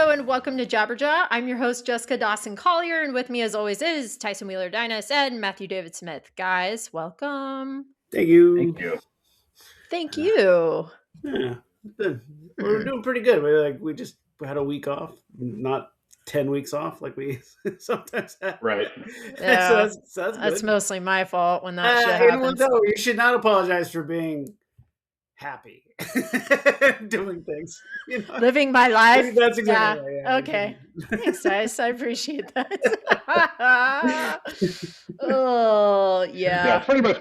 Hello and welcome to Jabberjaw. I'm your host, Jessica Dawson Collier, and with me as always is Tyson Wheeler Dynas and Matthew David Smith. Guys, welcome. Thank you. Thank you. Thank you. Yeah, we're doing pretty good. We just had a week off, not 10 weeks off like we sometimes have. Right. Yeah, so that's good. mostly my fault when that shit happens. No, you should not apologize for being happy doing things. You know? Living my life. That's exactly right. Yeah, okay. Thanks, guys. I appreciate that. Oh yeah. Yeah. Pretty much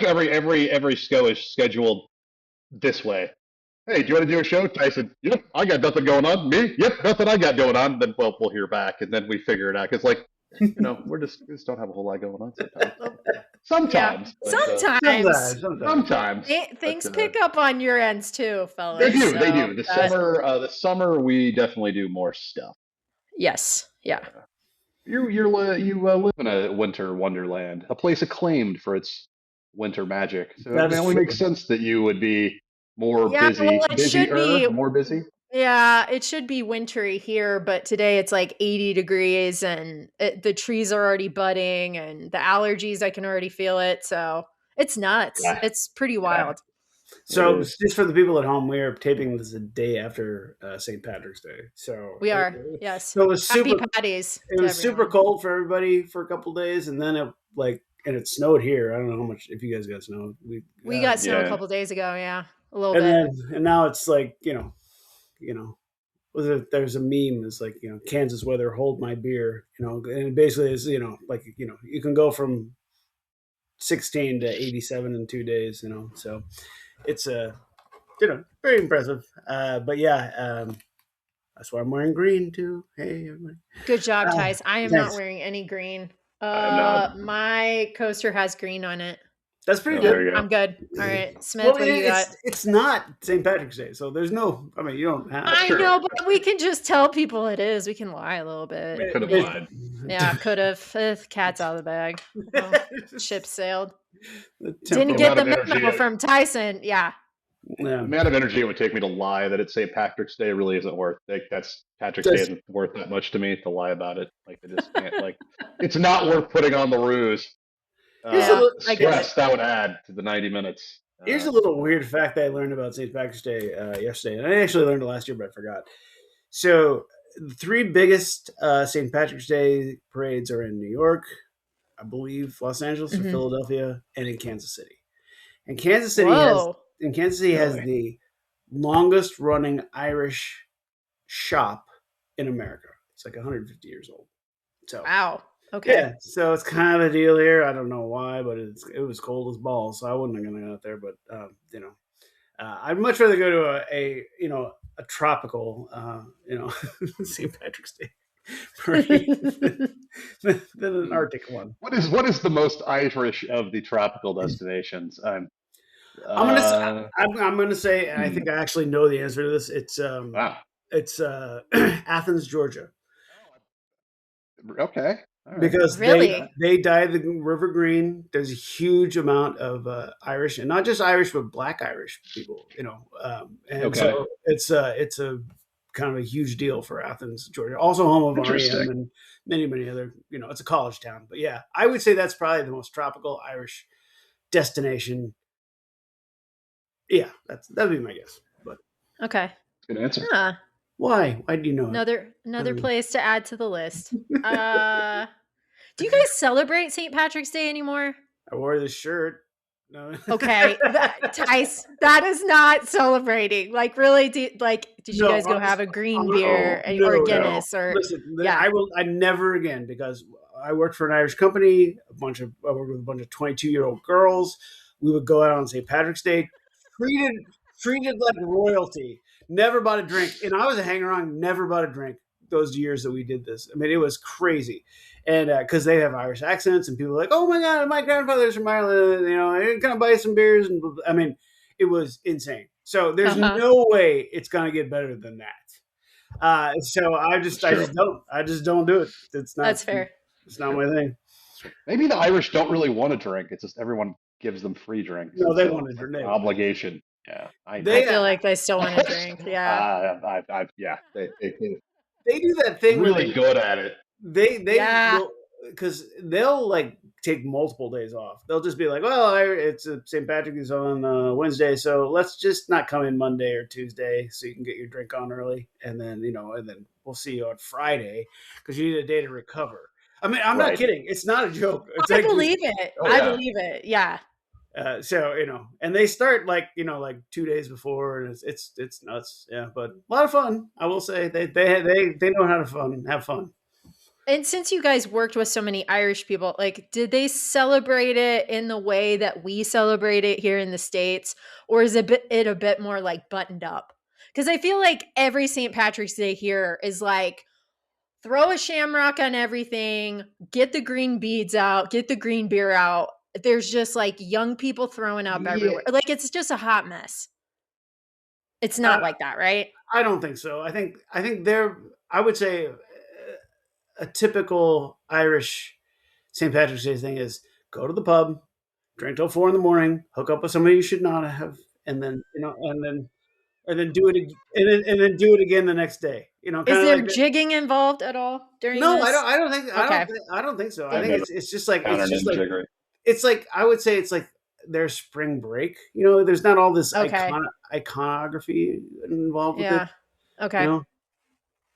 every show is scheduled this way. Hey, do you want to do a show, Tyson? Yep, I got nothing going on. Me? Yep, nothing I got going on. Then we'll hear back, and then we figure it out. Because we just don't have a whole lot going on sometimes. Sometimes. Things pick up on your ends too, fellas. They do. The summer we definitely do more stuff. Yes. Yeah. You live in a winter wonderland, a place acclaimed for its winter magic. So it only makes sense that you would be more busy. Well, it should be more busy. Yeah, it should be wintry here, but today it's like 80 degrees and the trees are already budding and the allergies, I can already feel it. So it's nuts. Yeah. It's pretty wild. So just for the people at home, we are taping this a day after St. Patrick's Day. So we are, yes. So it was Happy Patties. It was super cold for everybody for a couple of days, and then it snowed here. I don't know how much if you guys got snow. We got snow a couple of days ago. Yeah, a little bit. And now it's like there's a meme that's like Kansas weather, hold my beer. And basically is you can go from 16 to 87 in 2 days. So it's very impressive. But yeah. That's why I'm wearing green too. Hey, everybody. Good job, Tice. I am not wearing any green. My coaster has green on it. That's pretty good. I'm good. All right, Smith, what do you got? It's not St. Patrick's Day, so there's no. I mean, you don't have. I know, but we can just tell people it is. We can lie a little bit. We could have lied. Yeah, could have. Cat's out of the bag. Ship sailed. Didn't get the memo from Tyson. Yeah. The amount of energy it would take me to lie that it's St. Patrick's Day really isn't worth. Patrick's Day isn't worth that much to me to lie about it. I just can't. It's not worth putting on the ruse. Stress that would add to the 90 minutes. Here's a little weird fact that I learned about St. Patrick's Day yesterday, and I actually learned it last year, but I forgot. So the three biggest St. Patrick's Day parades are in New York, I believe, Los Angeles, or Philadelphia, and in Kansas City. And Kansas City has the longest running Irish shop in America. It's like 150 years old. So wow. Okay. Yeah, so it's kind of a deal here. I don't know why, but it was cold as balls, so I wasn't going to go out there. But I'd much rather go to a tropical St. Patrick's Day parade than an Arctic one. What is the most Irish of the tropical destinations? I'm gonna say, and I think I actually know the answer to this. It's Athens, Georgia. Okay. Right. Because they dye the river green. There's a huge amount of Irish, and not just Irish, but Black Irish people. So it's a kind of a huge deal for Athens, Georgia. Also home of REM and many other. It's a college town. But yeah, I would say that's probably the most tropical Irish destination. Yeah, that'd be my guess. But okay, good answer. Huh. Why? Why do you know another place to add to the list? Do you guys celebrate St. Patrick's Day anymore? I wore this shirt. No. Okay, Tice, that is not celebrating. Really, did you guys go have a green beer or Guinness or? Listen, I never again, because I worked for an Irish company. I worked with a bunch of 22-year-old girls. We would go out on St. Patrick's Day, treated like royalty. Never bought a drink. And I was a hanger-on, never bought a drink those years that we did this. I mean, it was crazy. And because they have Irish accents and people are like, oh my God, my grandfather's from Ireland, can I buy some beers? And I mean, it was insane. So there's no way it's going to get better than that. So I just don't do it. That's fair. It's not my thing. Maybe the Irish don't really want to drink. It's just everyone gives them free drinks. No, they want to drink. Obligation. Yeah, I feel like they still want to drink. Yeah. They they do that thing where really good at it. they Yeah. will, because they'll like take multiple days off. They'll just be like, well, it's St. Patrick's on Wednesday, so let's just not come in Monday or Tuesday so you can get your drink on early, and then and then we'll see you on Friday because you need a day to recover. I mean, I'm not Right. kidding. It's not a joke. It's I like, believe it. Oh, I yeah. believe it. Yeah. so and they start like like 2 days before, and it's nuts. Yeah, but a lot of fun. I will say they know how to have fun. And since you guys worked with so many Irish people, like, did they celebrate it in the way that we celebrate it here in the States? Or is it a bit more like buttoned up? Because I feel like every St. Patrick's Day here is like, throw a shamrock on everything, get the green beads out, get the green beer out. There's just like young people throwing up Yeah. everywhere. Like, it's just a hot mess. It's Uh, not like that, right? I don't think so. I think they're. I would say a typical Irish St. Patrick's Day thing is go to the pub, drink till 4 in the morning, hook up with somebody you should not have, and then and then do it and then do it again the next day. Is Kind of there like that. jigging involved at all during No, I this? don't. I don't think. Okay. I don't think so. I I think got it's just like counter jiggery. it's like I would say it's like their spring break. There's not all this Okay. iconography involved with it. Yeah. You Okay. know,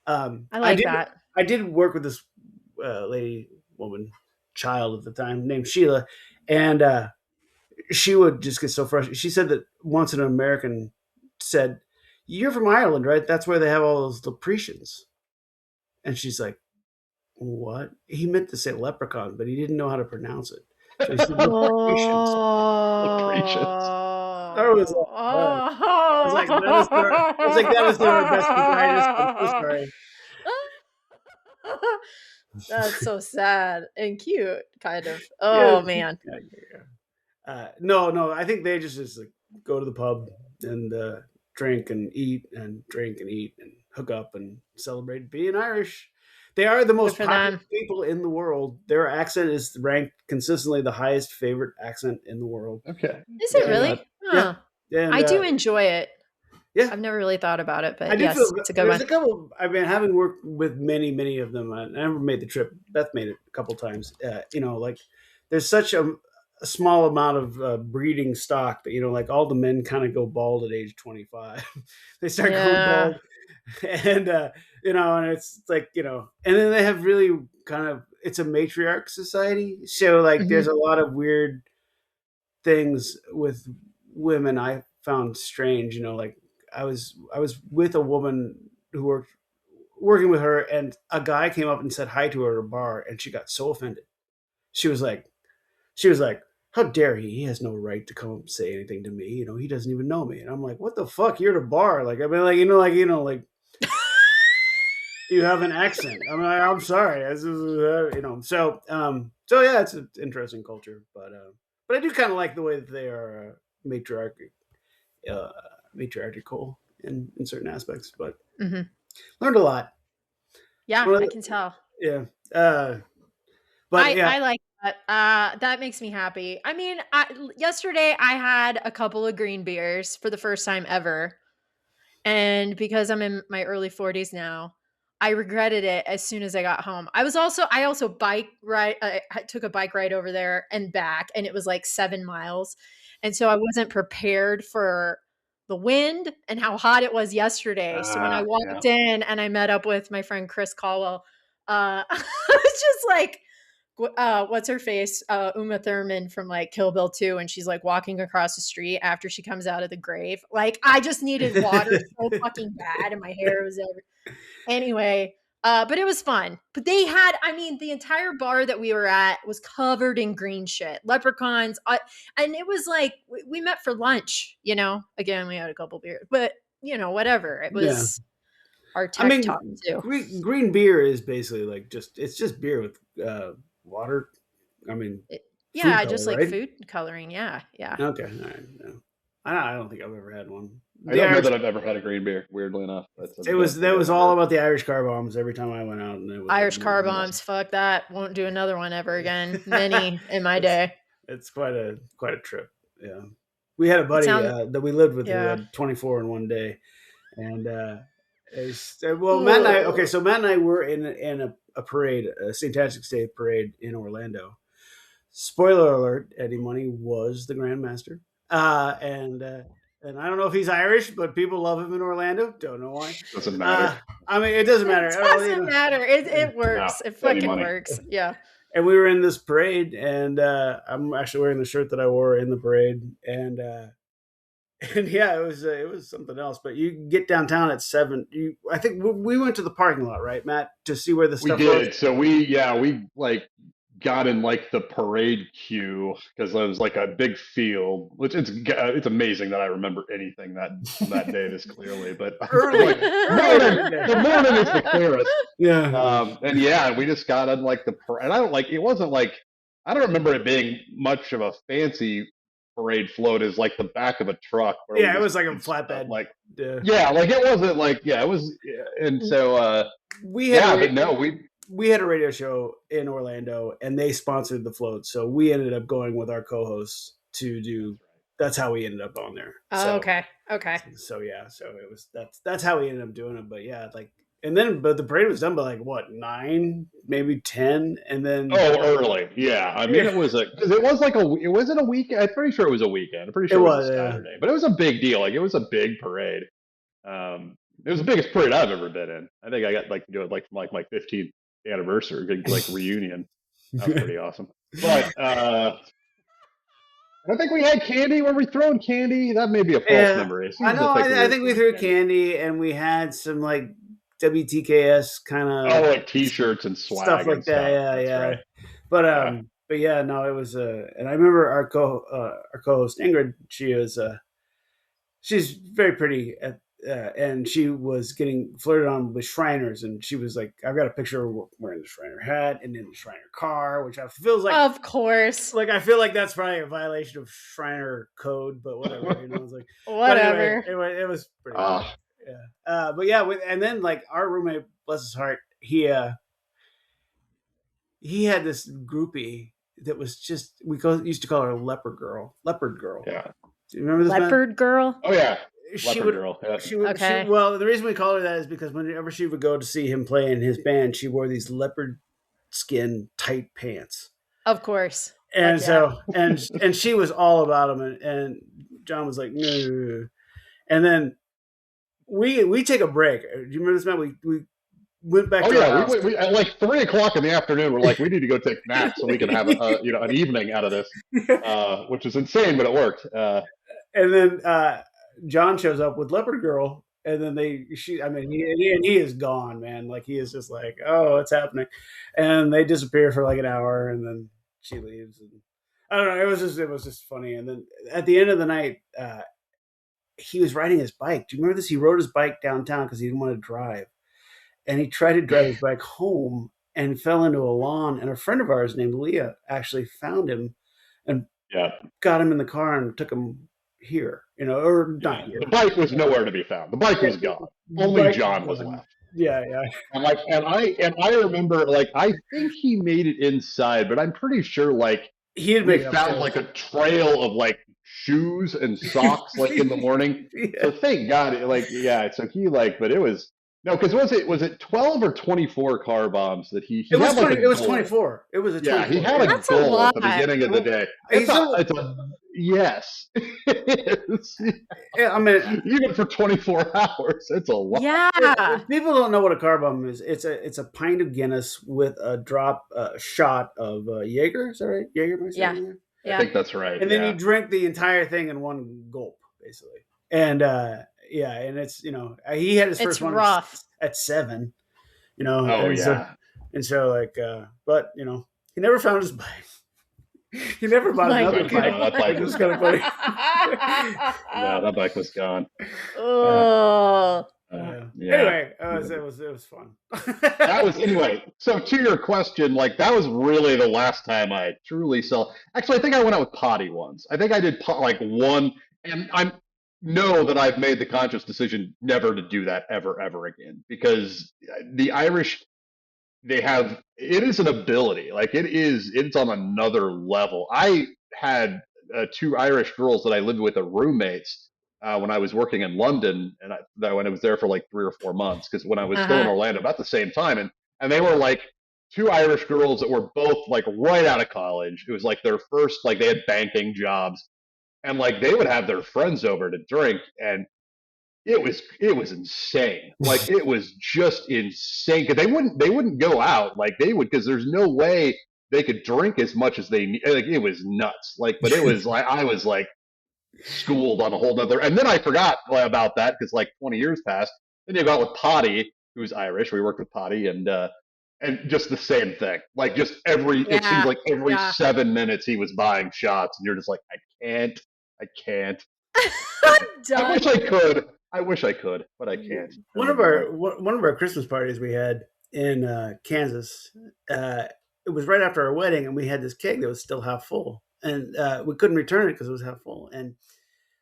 I I like did that. I did work with this child at the time named Sheila, and she would just get so frustrated. She said that once an American said, "You're from Ireland, right? That's where they have all those leprechauns," and she's like, "What?" He meant to say leprechaun, but he didn't know how to pronounce it, so he said leprechauns. Leprechauns. I was like, I was like, that is their, I was like, that is their best and brightest. I'm so sorry. That's so sad and cute, kind of. Yeah, Oh man. no, no. I think they just like go to the pub and drink and eat and drink and eat and hook up and celebrate being Irish. They are the Good most for popular them. people in the world. Their accent is ranked consistently the highest favorite accent in the world. Okay. Is it And really? yeah, Huh. and I do enjoy it. yeah, I've never really thought about it, I but do feel yes, it's a good there's one. a couple. I've been having worked with many of them. I never made the trip. Beth made it a couple times. Like there's such a small amount of breeding stock that like all the men kind of go bald at age 25. They start going Yeah. bald, and and it's like and then they have really kind of it's a matriarch society. So like Hmm. there's a lot of weird things with women I found strange. Like I was with a woman who working with her, and a guy came up and said hi to her at a bar, and she got so offended. She was like, she was like, "How dare he? He has no right to come up and say anything to me. He doesn't even know me." And I'm like, "What the fuck? You're at a bar. Like, I mean, like you have an accent." I'm like, "I'm sorry." This is, So yeah, it's an interesting culture, but I do kind of like the way that they are matriarchy, uh, matriarchal in certain aspects. But Hmm. learned a lot. Yeah, One of I the- can tell. yeah, but yeah, I like that. That makes me happy. I mean, yesterday I had a couple of green beers for the first time ever. And because I'm in my early 40s now, I regretted it as soon as I got home. I also bike ride I took a bike ride over there and back, and it was like 7 miles. And so I wasn't prepared for the wind and how hot it was yesterday. So when I Yeah. walked in and I met up with my friend Chris Caldwell, I was just like, what's her face? Uma Thurman from like Kill Bill 2, and she's like walking across the street after she comes out of the grave. Like, I just needed water so fucking bad, and my hair was over. Anyway, but it was fun. But they had, I mean, the entire bar that we were at was covered in green shit, leprechauns, and it was like we met for lunch. Again, we had a couple beers, but whatever. It yeah. was our I tech talk mean, too. green beer is basically like it's just beer with water. I mean, food Yeah, color, just like right? food coloring. Yeah, yeah. Okay, all right. No. I don't think I've ever had one. I The don't know Irish, that I've ever had a green beer. Weirdly enough, it was that was all about the Irish car bombs every time I went out, and it was Irish like, car bombs. Fuck that. Won't do another one ever again. Many in my it's day. it's quite a trip. Yeah, we had a It buddy sounds. that we lived with who Yeah. had 24 in one day, and Well, Matt and I. Okay, so Matt and I were in a parade, a St. Patrick's Day parade in Orlando. Spoiler alert: Eddie Money was the Grandmaster, and I don't know if he's Irish, but people love him in Orlando. Don't know why. Doesn't matter. I mean, it doesn't It matter. doesn't matter. It No, works. It Eddie fucking Money. works. Yeah. And we were in this parade, and I'm actually wearing the shirt that I wore in the parade, and yeah, it was something else. But you get downtown at 7. I think we went to the parking lot, right, Matt, to see where the We stuff was. did. So we like got in like the parade queue because it was like a big field, which it's amazing that I remember anything that from that day this clearly. But Early, like the morning is the clearest. yeah. And yeah, we just got on like and I don't like it wasn't like I don't remember it being much of a fancy parade float as like the back of a truck where we Yeah, it just was like a did stuff, flatbed. like Yeah. yeah, like it wasn't like yeah, it was and so We had yeah, a but no, we had a radio show in Orlando, and they sponsored the float, so we ended up going with our co-hosts to do. That's how we ended up on there. Oh, So okay. Okay. so yeah, so it was that's how we ended up doing it. But yeah, like but the parade was done by like what 9, maybe 10, and then oh, early. Yeah. I mean, it was because it was like it wasn't a weekend. I'm pretty sure it was a weekend. I'm pretty it sure it was was a Saturday, but it was a big deal. Like, it was a big parade. It was the biggest parade I've ever been in. I think I got like to do it like from like my 15th anniversary, big like reunion. That was pretty awesome. But, I think we had candy. Were we throwing candy? That may be a false memory. It I seems to know. think I think we threw candy, and we had some like WTKS kind of like T-shirts and swag stuff like and that. stuff. Yeah, That's yeah. right. But yeah, no, it was and I remember our co-host Ingrid. She's very pretty and she was getting flirted on with Shriners, and she was like, I've got a picture of her wearing the Shriner hat and in the Shriner car, which I feels like, Of course. like I feel like that's probably a violation of Shriner code, but whatever, It's like Whatever. But anyway, it was pretty. Ah. Yeah, but yeah, and then like our roommate, bless his heart, he had this groupie that was just used to call her Leopard Girl. Yeah. Do you remember this? Leopard girl. Oh yeah. She Leopard would. girl. Yeah. She would. Okay. Well, the reason we call her that is because whenever she would go to see him play in his band, she wore these leopard skin tight pants. Of course. And Fuck so, and she was all about him, and John was like, no. And then we take a break. Do you remember this, man? We went back Oh to our yeah, house. we at like 3 o'clock in the afternoon. We're like, we need to go take naps so we can have an evening out of this, which is insane, but it worked. And then John shows up with Leopard Girl, and then he is gone, man. Like, he is just like, oh, what's happening? And they disappear for like an hour, and then she leaves. And I don't know. It was just funny. And then at the end of the night, he was riding his bike. Do you remember this? He rode his bike downtown because he didn't want to drive, and he tried to drive his bike home and fell into a lawn. And a friend of ours named Leah actually found him and got him in the car and took him here, or not here. The bike was nowhere to be found. The bike was gone. Only John was left. Yeah. And I remember, like, I think he made it inside, but I'm pretty sure like he had they found like a trail of like shoes and socks like in the morning. Yeah. So thank God, so he but it was. No, because was it 12 or 24 car bombs that he it was had like it was 24. It was a 24. Yeah, he had a That's a goal at the lot. beginning of the day. Yes. Yeah, I mean, even for 24 hours, it's a lot. Yeah. If people don't know what a car bomb is, it's a pint of Guinness with a shot of Jaeger. Is that right? Jaeger? Yeah. I think that's right. And then you drink the entire thing in one gulp, basically. And and it's he had his first one rough. at 7. Oh yeah. So but he never found his bike. He never bought another bike. That bike was kind of funny. Yeah, that bike was gone. Oh. Anyway, it was fun. That was anyway. So to your question, like that was really the last time I truly saw. Actually, I think I went out with potty once. I think I did like one, and I know that I've made the conscious decision never to do that ever again, because the Irish, it is an ability. Like it's on another level. I had 2 Irish girls that I lived with as roommates, when I was working in London, and when I was there for like 3 or 4 months, because when I was still in Uh-huh. Orlando about the same time, and they were like two Irish girls that were both like right out of college. It was like their first, like they had banking jobs, and like they would have their friends over to drink, and it was insane. Like it was just insane because they wouldn't go out like they would, because there's no way they could drink as much as they need. Like it was nuts. Like, but it was like I was like schooled on a whole nother. And then I forgot about that because like 20 years passed. Then you go out with Potty, who's Irish. We worked with Potty, and just the same thing. Like just it seems Yeah. like every Yeah. 7 minutes he was buying shots, and you're just like, I can't. I'm I wish done. I could. I wish I could, but I can't anymore. One of our Christmas parties we had in Kansas, it was right after our wedding, and we had this keg that was still half full, and we couldn't return it because it was half full. And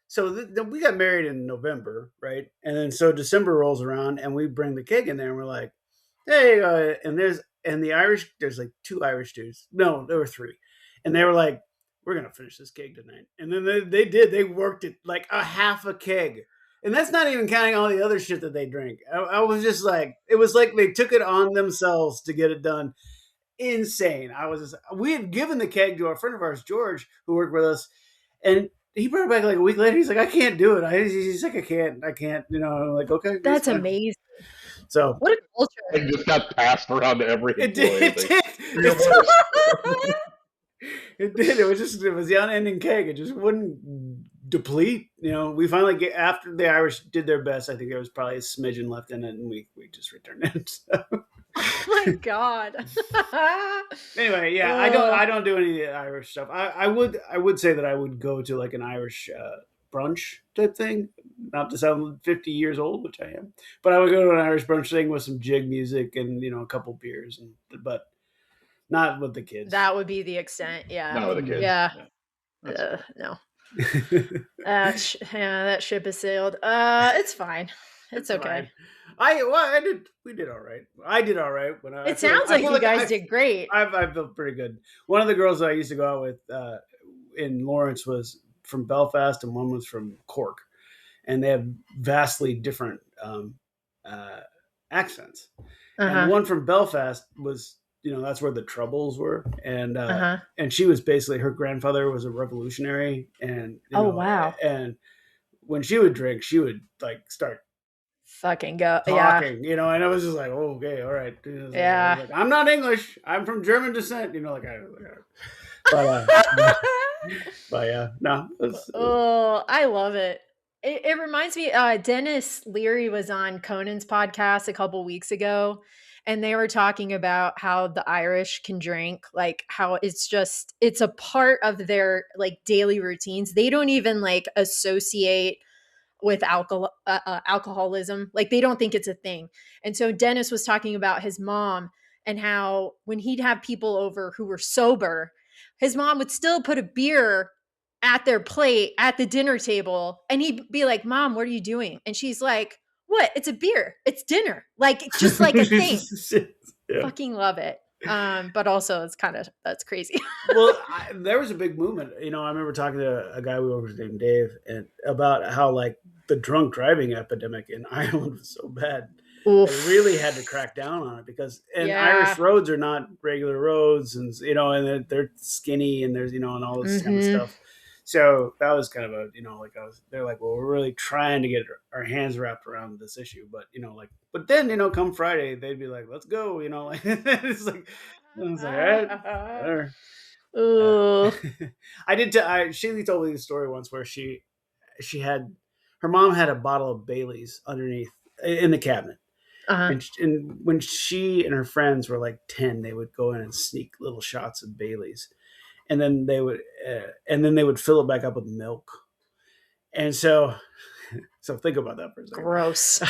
so we got married in November, right? And then so December rolls around, and we bring the keg in there, and we're like, "Hey!" And the Irish, there's like two Irish dudes. No, there were three, and they were like, "We're gonna finish this keg tonight." And then they did. They worked it like a half a keg. And that's not even counting all the other shit that they drink. I was just like, it was like they took it on themselves to get it done. Insane. We had given the keg to a friend of ours, George, who worked with us, and he brought it back like a week later. He's like, I can't do it. He's like, I can't. I'm like, okay, that's That's fine. amazing. So What a It culture. just got passed around to every it did. employee. It did. It did. It was the unending keg. It just wouldn't deplete. We finally get after the Irish did their best. I think there was probably a smidgen left in it, and we just returned it. So. Oh my God. Anyway, yeah, I don't do any of the Irish stuff. I would say that I would go to like an Irish brunch type thing. Not to sound 50 years old, which I am, but I would go to an Irish brunch thing with some jig music and a couple beers, but not with the kids. That would be the extent. Yeah. Not with the kids. Yeah. Yeah. No. That ship has sailed. It's fine. It's okay. Fine. We did all right. I did all right when It sounds like you guys did great. I felt pretty good. One of the girls that I used to go out with in Lawrence was from Belfast, and one was from Cork, and they have vastly different accents. And the one from Belfast was, that's where the Troubles were, and she was basically, her grandfather was a revolutionary, and wow. and when she would drink, she would like start fucking go talking, and I was just like, oh, okay, all right. Yeah. Like, I'm not English. I'm from German descent. But yeah, no. I love it. It reminds me, Dennis Leary was on Conan's podcast a couple weeks ago, and they were talking about how the Irish can drink, like how it's a part of their like daily routines. They don't even like associate with alcoholism. Like they don't think it's a thing. And so Dennis was talking about his mom and how when he'd have people over who were sober, his mom would still put a beer at their plate at the dinner table, and he'd be like, Mom, what are you doing? And she's like, what? It's a beer. It's dinner. Like just like a thing. Yeah. Fucking love it. But also that's crazy. Well, there was a big movement. I remember talking to a guy we worked with named Dave, and about how like the drunk driving epidemic in Ireland was so bad. Oof. They really had to crack down on it because Irish roads are not regular roads, and and they're skinny, and there's and all this kind of stuff. So that was kind of they're like, well, we're really trying to get our hands wrapped around this issue, but but then come Friday they'd be like, let's go, like it's like, I was like, all right. Ooh. I did. Shaylee told me the story once where her mom had a bottle of Bailey's underneath in the cabinet. And when she and her friends were like 10, they would go in and sneak little shots of Bailey's, and then they would fill it back up with milk. And so think about that for a second. Gross.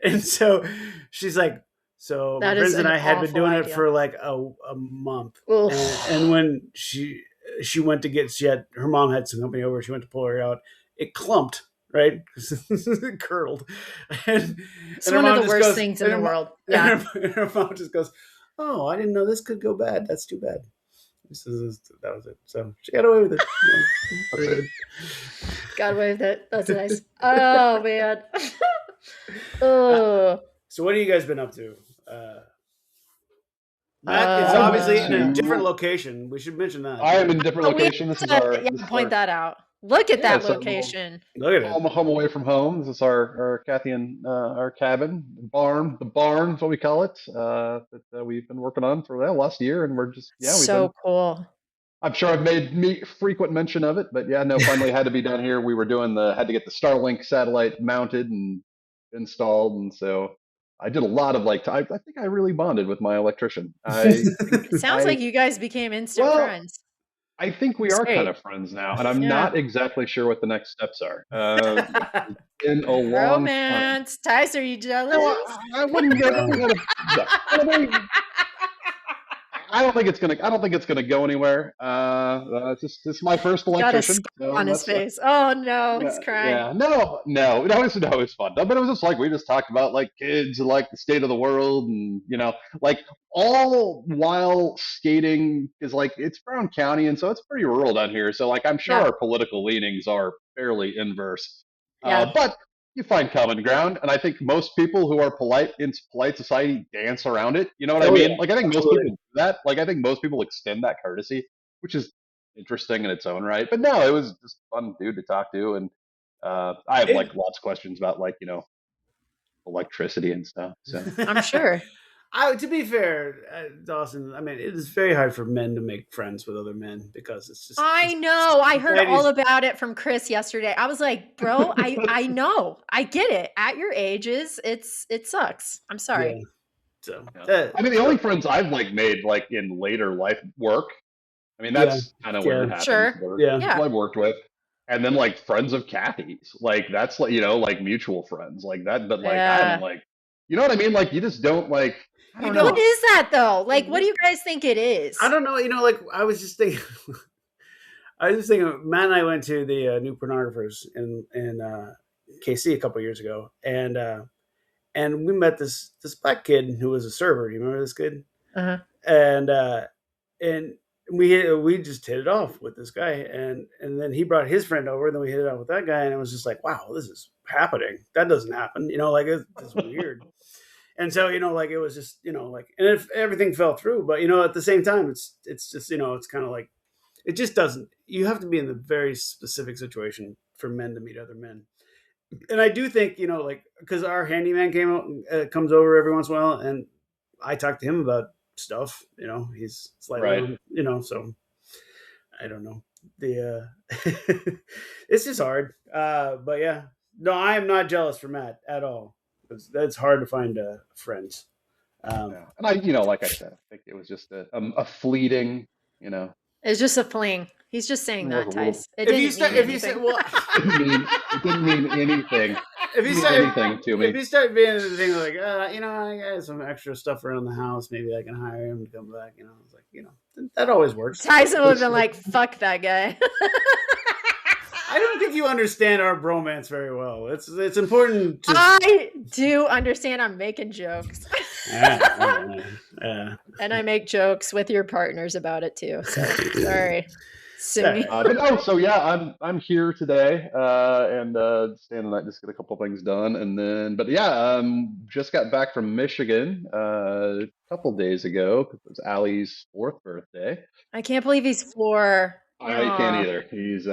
And so she's like, so my friends and I had been doing it for like a month. And when she went to her mom had some company over, she went to pull her out, it clumped, right? It curdled. It's one of the worst things in the world. Yeah. And her mom just goes, oh, I didn't know this could go bad. That's too bad. That was it. So she got away with it. Yeah, That's pretty it. good. Got away with it. That's nice. Oh man. Uh, Oh. so what have you guys been up to? Uh, Matt is I went obviously in a different to. location. We should mention that. I am in a different Oh, we location. This is have to, our. yeah, This is point our. that out. Look at Yeah, that it's our little location. Look at it. home away from home. This is our Kathy and our cabin barn. The barn is what we call it. That we've been working on for the last year, and we're just we've been. So cool. I'm sure I've made me frequent mention of it, but yeah, no, finally had to be done here. We were doing had to get the Starlink satellite mounted and installed, and so I did a lot of I think I really bonded with my electrician. It sounds like you guys became instant Well, friends. I think we It's are kind great. of friends now, and I'm Yeah. not exactly sure what the next steps are. It's been a long time. Romance. Tyson, are you No, jealous? I wouldn't get. Oh. No. I don't think it's gonna. I don't think it's gonna go anywhere. It's my first Got a electrician, scar so on his that's face. Oh no, he's yeah, crying. yeah. No, it was fun. But it was just like we just talked about like kids and like the state of the world, and like all while skating is like it's Brown County, and so it's pretty rural down here. So like I'm sure Yeah. our political leanings are fairly inverse, Yeah. but you find common ground, and I think most people who are polite in polite society dance around it. You know what I Oh yeah, mean? Like I think most absolutely. people do that. Like I think most people extend that courtesy, which is interesting in its own right. But no, it was just fun dude to talk to, and I have It, like lots of questions about electricity and stuff. So I'm sure. to be fair, Dawson, I mean, it is very hard for men to make friends with other men because it's just I know. I heard all society's about it from Chris yesterday. I was like, bro, I know. I get it. At your ages, it sucks. I'm yeah. sorry. So yeah. I mean, the so only friends I've like made like in later life work. I mean, yeah, that's kind of where yeah, it happens. Sure. Where yeah. people Yeah. I've worked with, and then like friends of Kathy's, like that's like like mutual friends like that. But like I haven't Yeah. like, you know what I mean? Like you just don't like. I You don't What know. don't. is that though? Like, what do you guys think it I is? don't know. Like I was just thinking. I was just thinking. Matt and I went to the new pornographers in KC a couple years ago, and we met this black kid who was a server. Do you remember this kid? Uh-huh. And and we just hit it off with this guy, and then he brought his friend over, and then we hit it off with that guy, and it was just like, wow, this is happening. That doesn't happen, like it's weird. And so like it was just like, and if everything fell through, but at the same time, it's just it's kind of like it just doesn't. You have to be in the very specific situation for men to meet other men. And I do think like because our handyman came out comes over every once in a while, and I talk to him about stuff. He's slightly Right. on. So I don't know it's just hard. But yeah, no, I am not jealous for Matt at all. That's hard to find friends. Um, Yeah. And like I said, I think it was just a fleeting, you know, It's just a fling. He's just it saying was that, a little. Tice. It if you didn't start, mean if you say, anything. well, It didn't mean anything. if you Didn't mean start, anything to if me. you start being the thing like, I got some extra stuff around the house, maybe I can hire him to come back. It's like, that always works. Tyson would have been like, fuck that guy. I don't think you understand our bromance very well. It's important to. I do understand I'm making jokes. And I make jokes with your partners about it too. So sorry. Sue me. But no, so yeah, I'm here today, and staying the night, just get a couple things done, and then, but yeah, just got back from Michigan a couple days ago because it was Allie's 4th birthday. I can't believe he's 4. I can't Aw. either. He's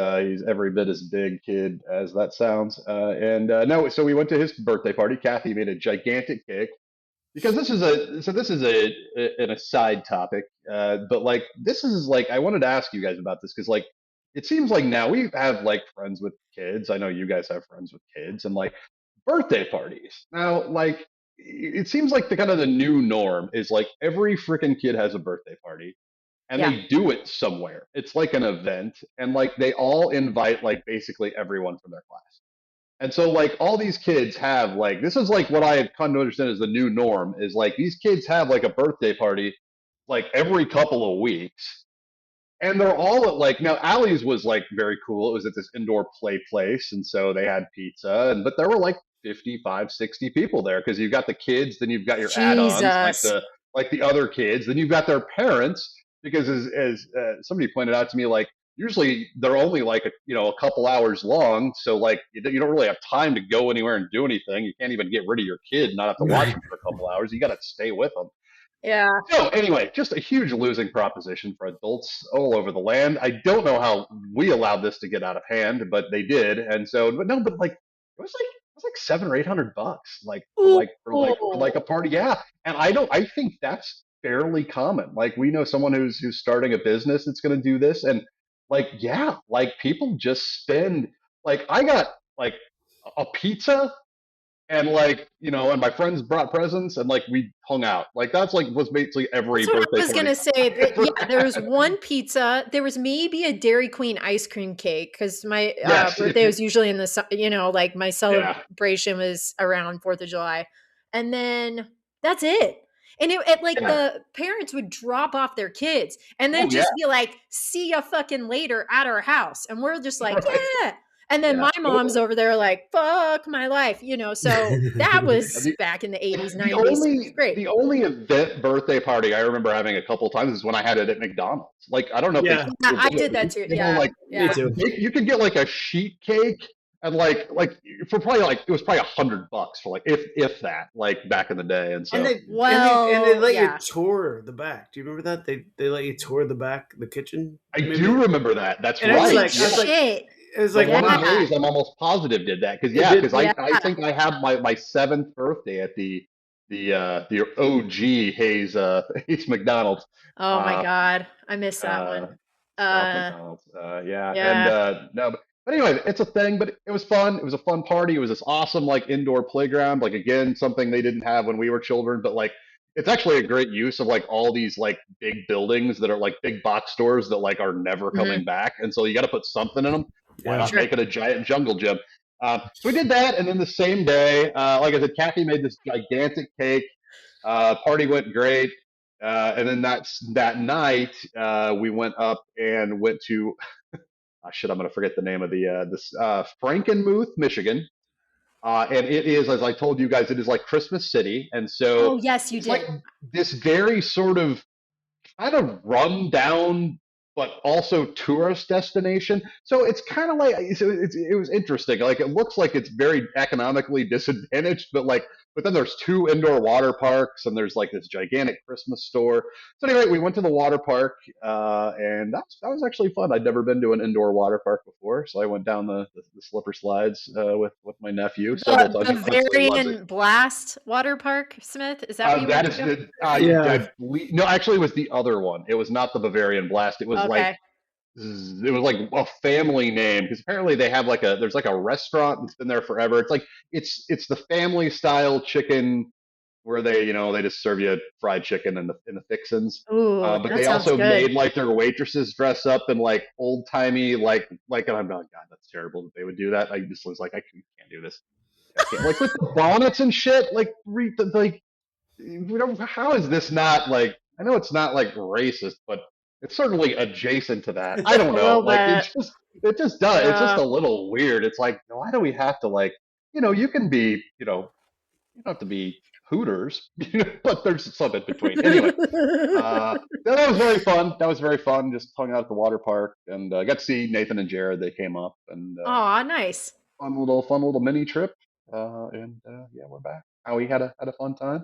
every bit as big kid as that sounds. And no, so we went to his birthday party. Kathy made a gigantic cake because this is an aside topic. But like this is like I wanted to ask you guys about this because like it seems like now we have like friends with kids. I know you guys have friends with kids and like birthday parties. Now like it seems like the kind of the new norm is like every freaking kid has a birthday party and Yeah. they do it somewhere. It's like an event, and like they all invite like basically everyone from their class. And so like all these kids have like this is like what I have come to understand is the new norm is like these kids have like a birthday party like every couple of weeks. And they're all at like now Allie's was like very cool. It was at this indoor play place, and so they had pizza, and but there were like 55, 60 people there because you've got the kids, then you've got your add-ons Jesus. like the other kids, then you've got their parents, because as somebody pointed out to me, like usually they're only like a couple hours long, so like you don't really have time to go anywhere and do anything. You can't even get rid of your kid and not have to watch them for a couple hours. You got to stay with them. Yeah. So anyway, just a huge losing proposition for adults all over the land. I don't know how we allowed this to get out of hand, but they did. And so, but no, but like it was like $700 or $800, like for like a Ooh. party. Yeah, and I think that's fairly common. Like we know someone who's starting a business that's going to do this, and like yeah, like people just spend. Like I got like a pizza and like and my friends brought presents and like we hung out like that's like was basically every That's what birthday I was party gonna say. I That, ever yeah, there was had. one pizza. There was maybe a Dairy Queen ice cream cake because my Yes. birthday was usually in the like my Yeah, celebration was around 4th of July, and then that's it. And it like yeah. the parents would drop off their kids and then Oh yeah. just be like, "See ya fucking later at our house," and we're just like, Right. "Yeah." And then Yeah. my mom's over there like, "Fuck my life." So that was the, back in the like, 80s, the 90s. It was only great. the only event birthday party I remember having a couple times is when I had it at McDonald's. Like I don't know if they Yeah, still Yeah, I do it, did but that you too. could get Yeah, like me yeah. too. you could get like a sheet cake and like for probably like it was probably $100 for like if that like back in the day. And And so they Well, let you yeah. tour the back. Do you remember that? They let you tour the back, the kitchen, I do maybe. remember that. That's And it was right. Holy like I was Yeah. like shit. it was Like like one of wow. Yeah. Hayes, I'm almost positive did that because It yeah, did. because Yeah. I think I had my seventh birthday at the OG Hayes Hayes McDonald's. Oh my Uh, God. I missed that uh, one. South Uh, McDonald's. Yeah, and yeah. no, but anyway, it's a thing. But it was fun. It was a fun party. It was this awesome like indoor playground. Like again, something they didn't have when we were children. But like, it's actually a great use of like all these like big buildings that are like big box stores that like are never Hmm. coming back. And so you got to put something in them. Why Yeah. not Sure. make it a giant jungle gym? So we did that, and then the same day, like I said, Kathy made this gigantic cake. Party went great. And then that night, we went up and went to shit. I'm going to forget the name of this Frankenmuth, Michigan, and it is, as I told you guys, it is like Christmas City, and so Oh, yes, you it's like did. this very sort of kind of run down but also tourist destination. So it's kind of like it was interesting. Like it looks like it's very economically disadvantaged, but then there's two indoor water parks and there's like this gigantic Christmas store. So anyway, we went to the water park and that was actually fun. I'd never been to an indoor water park before, so I went down the slipper slides with my nephew several The times. And honestly, it was Bavarian Blast Water Park, Smith. Is that what you that went is to? the Yeah. no, actually, it was the other one. It was not the Bavarian Blast. Okay. It was like a family name because apparently they have there's like a restaurant that's been there forever. It's the family style chicken where they just serve you fried chicken and the fixins. Ooh, But that they sounds also good. made like their waitresses dress up in like old timey and I'm like God, that's terrible that they would do that. I just was like I can't do this. I can't like with the bonnets and shit like how is this not like I know it's not like racist, but it's certainly adjacent to that. I don't A know. little Like bit. it just does. It's just Yeah. a little weird. It's like why do we have to you can be you don't have to be Hooters, but there's some in between. Anyway, that was very fun. That was very fun. Just hung out at the water park and got to see Nathan and Jared. They came up and Aw, nice. fun little mini trip. Yeah, we're back. Howie had a fun time.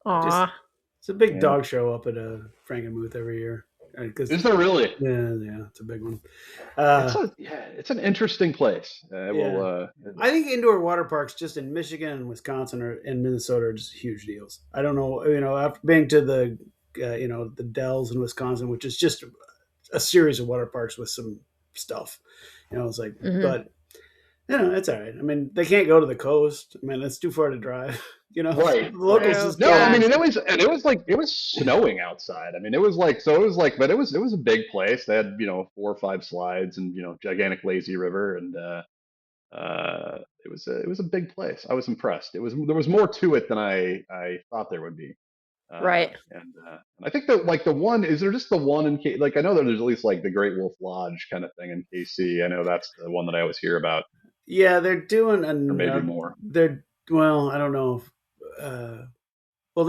Just Aw. it's a big Yeah. dog show up at a Frankenmuth every year because Is there really? yeah, it's a big one. It's an interesting place. Yeah, I think indoor water parks just in Michigan and Wisconsin or in Minnesota are just huge deals. I don't know, after being to the the Dells in Wisconsin, which is just a series of water parks with some stuff. It's like, Hmm. but it's all right. I mean, they can't go to the coast. I mean, it's too far to drive. The Right, right. locals True. just No, I go. Yeah. mean, and it was like it was snowing outside. I mean, but it was a big place. They had 4 or 5 slides and gigantic lazy river, and it was a big place. I was impressed. There was more to it than I thought there would be. Right. And I think that like the one is there just the one in K like I know that there's at least like the Great Wolf Lodge kind of thing in KC. I know that's the one that I always hear about, Yeah, they're doing or maybe another. more. They're well, I don't know. If, Well,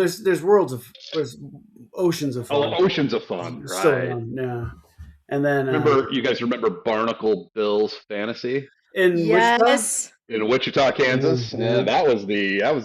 there's oceans of Oh, fun Oceans of Fun, still right? around. Yeah, and then Remember, you guys remember Barnacle Bill's Fantasy in Wichita. Yes. in Wichita, Kansas? Yeah, Mm-hmm. that was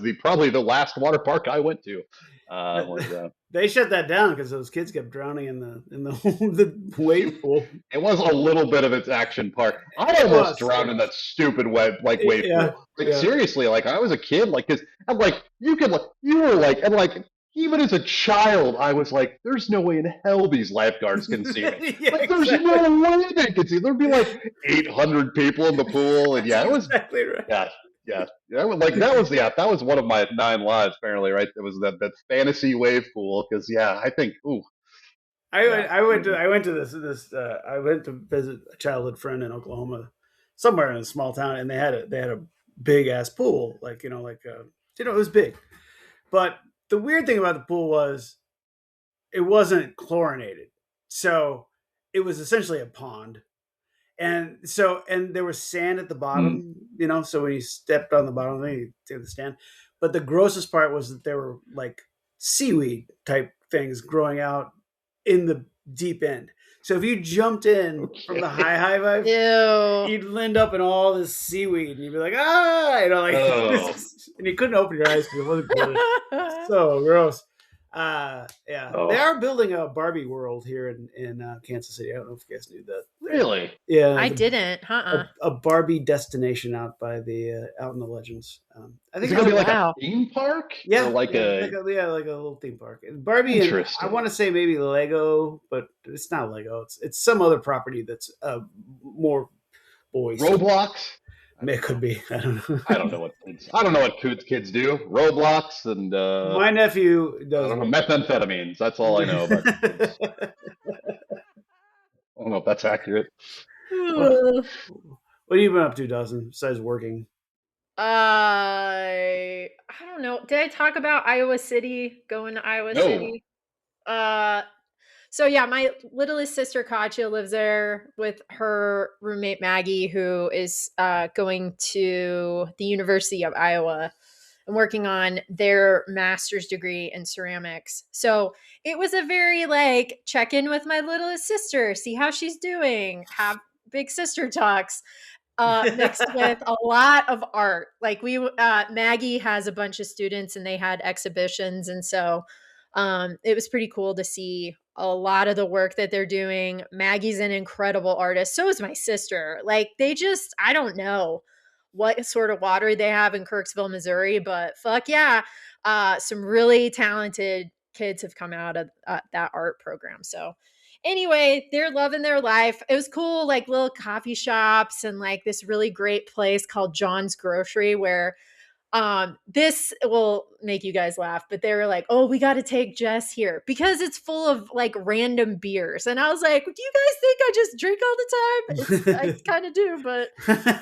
the probably the last water park I went to. Was They shut that down because those kids kept drowning in the the wave pool. It was a little bit of its action park. I It almost was. It drowned in was. that stupid wave Yeah. pool. Like Yeah. seriously, like I was a kid, like because I'm like you could like you were like and like even as a child, I was like, there's no way in hell these lifeguards can see me. Yeah. Like there's Exactly. no way they could see. There'd be like 800 people in the pool, and That's yeah, it was exactly right. yeah. Yeah, that was one of my 9 lives apparently, right? It was that fantasy wave pool because yeah, I think ooh yeah. I went to this I went to visit a childhood friend in Oklahoma, somewhere in a small town, and they had a big ass pool, like it was big. But the weird thing about the pool was it wasn't chlorinated, so it was essentially a pond, and there was sand at the Mm. bottom, so when you stepped on the bottom, then you take the sand. But the grossest part was that there were like seaweed type things growing out in the deep end. So if you jumped in from the Okay. high five, Ew. you'd end up in all this seaweed, and you'd be like, Oh. and you couldn't open your eyes because it wasn't closed. So gross. Yeah, they Oh. are building a Barbie world here in Kansas City. I don't know if you guys knew that. Really? Yeah, I didn't. a Barbie destination out in the Legends. I Is think it it's gonna Oh be like a wow. theme park or yeah, like yeah, a like a little theme park. Barbie, and I interesting want to say maybe Lego, but it's not Lego. It's some other property that's more boys. Roblox? It could be. I don't know. I don't know what kids do. Roblox and My nephew I does don't know Roblox. methamphetamines. That's all I know about kids. I don't know if that's accurate. what, what have you been up to, Dawson? Besides working? I don't know. Did I talk about Iowa City? Going to Iowa No. City? Uh so yeah, my littlest sister Katya lives there with her roommate Maggie, who is going to the University of Iowa and working on their master's degree in ceramics. So it was a very like check in with my littlest sister, see how she's doing, have big sister talks, mixed with a lot of art. Like Maggie has a bunch of students and they had exhibitions, and so it was pretty cool to see a lot of the work that they're doing. Maggie's an incredible artist. So is my sister. Like they just, I don't know what sort of water they have in Kirksville, Missouri, but fuck yeah, some really talented kids have come out of that art program. So anyway, they're loving their life. It was cool, like little coffee shops and like this really great place called John's Grocery where this will make you guys laugh, but they were like, "Oh, we got to take Jess here because it's full of like random beers." And I was like, "Do you guys think I just drink all the time?" I kind of do, but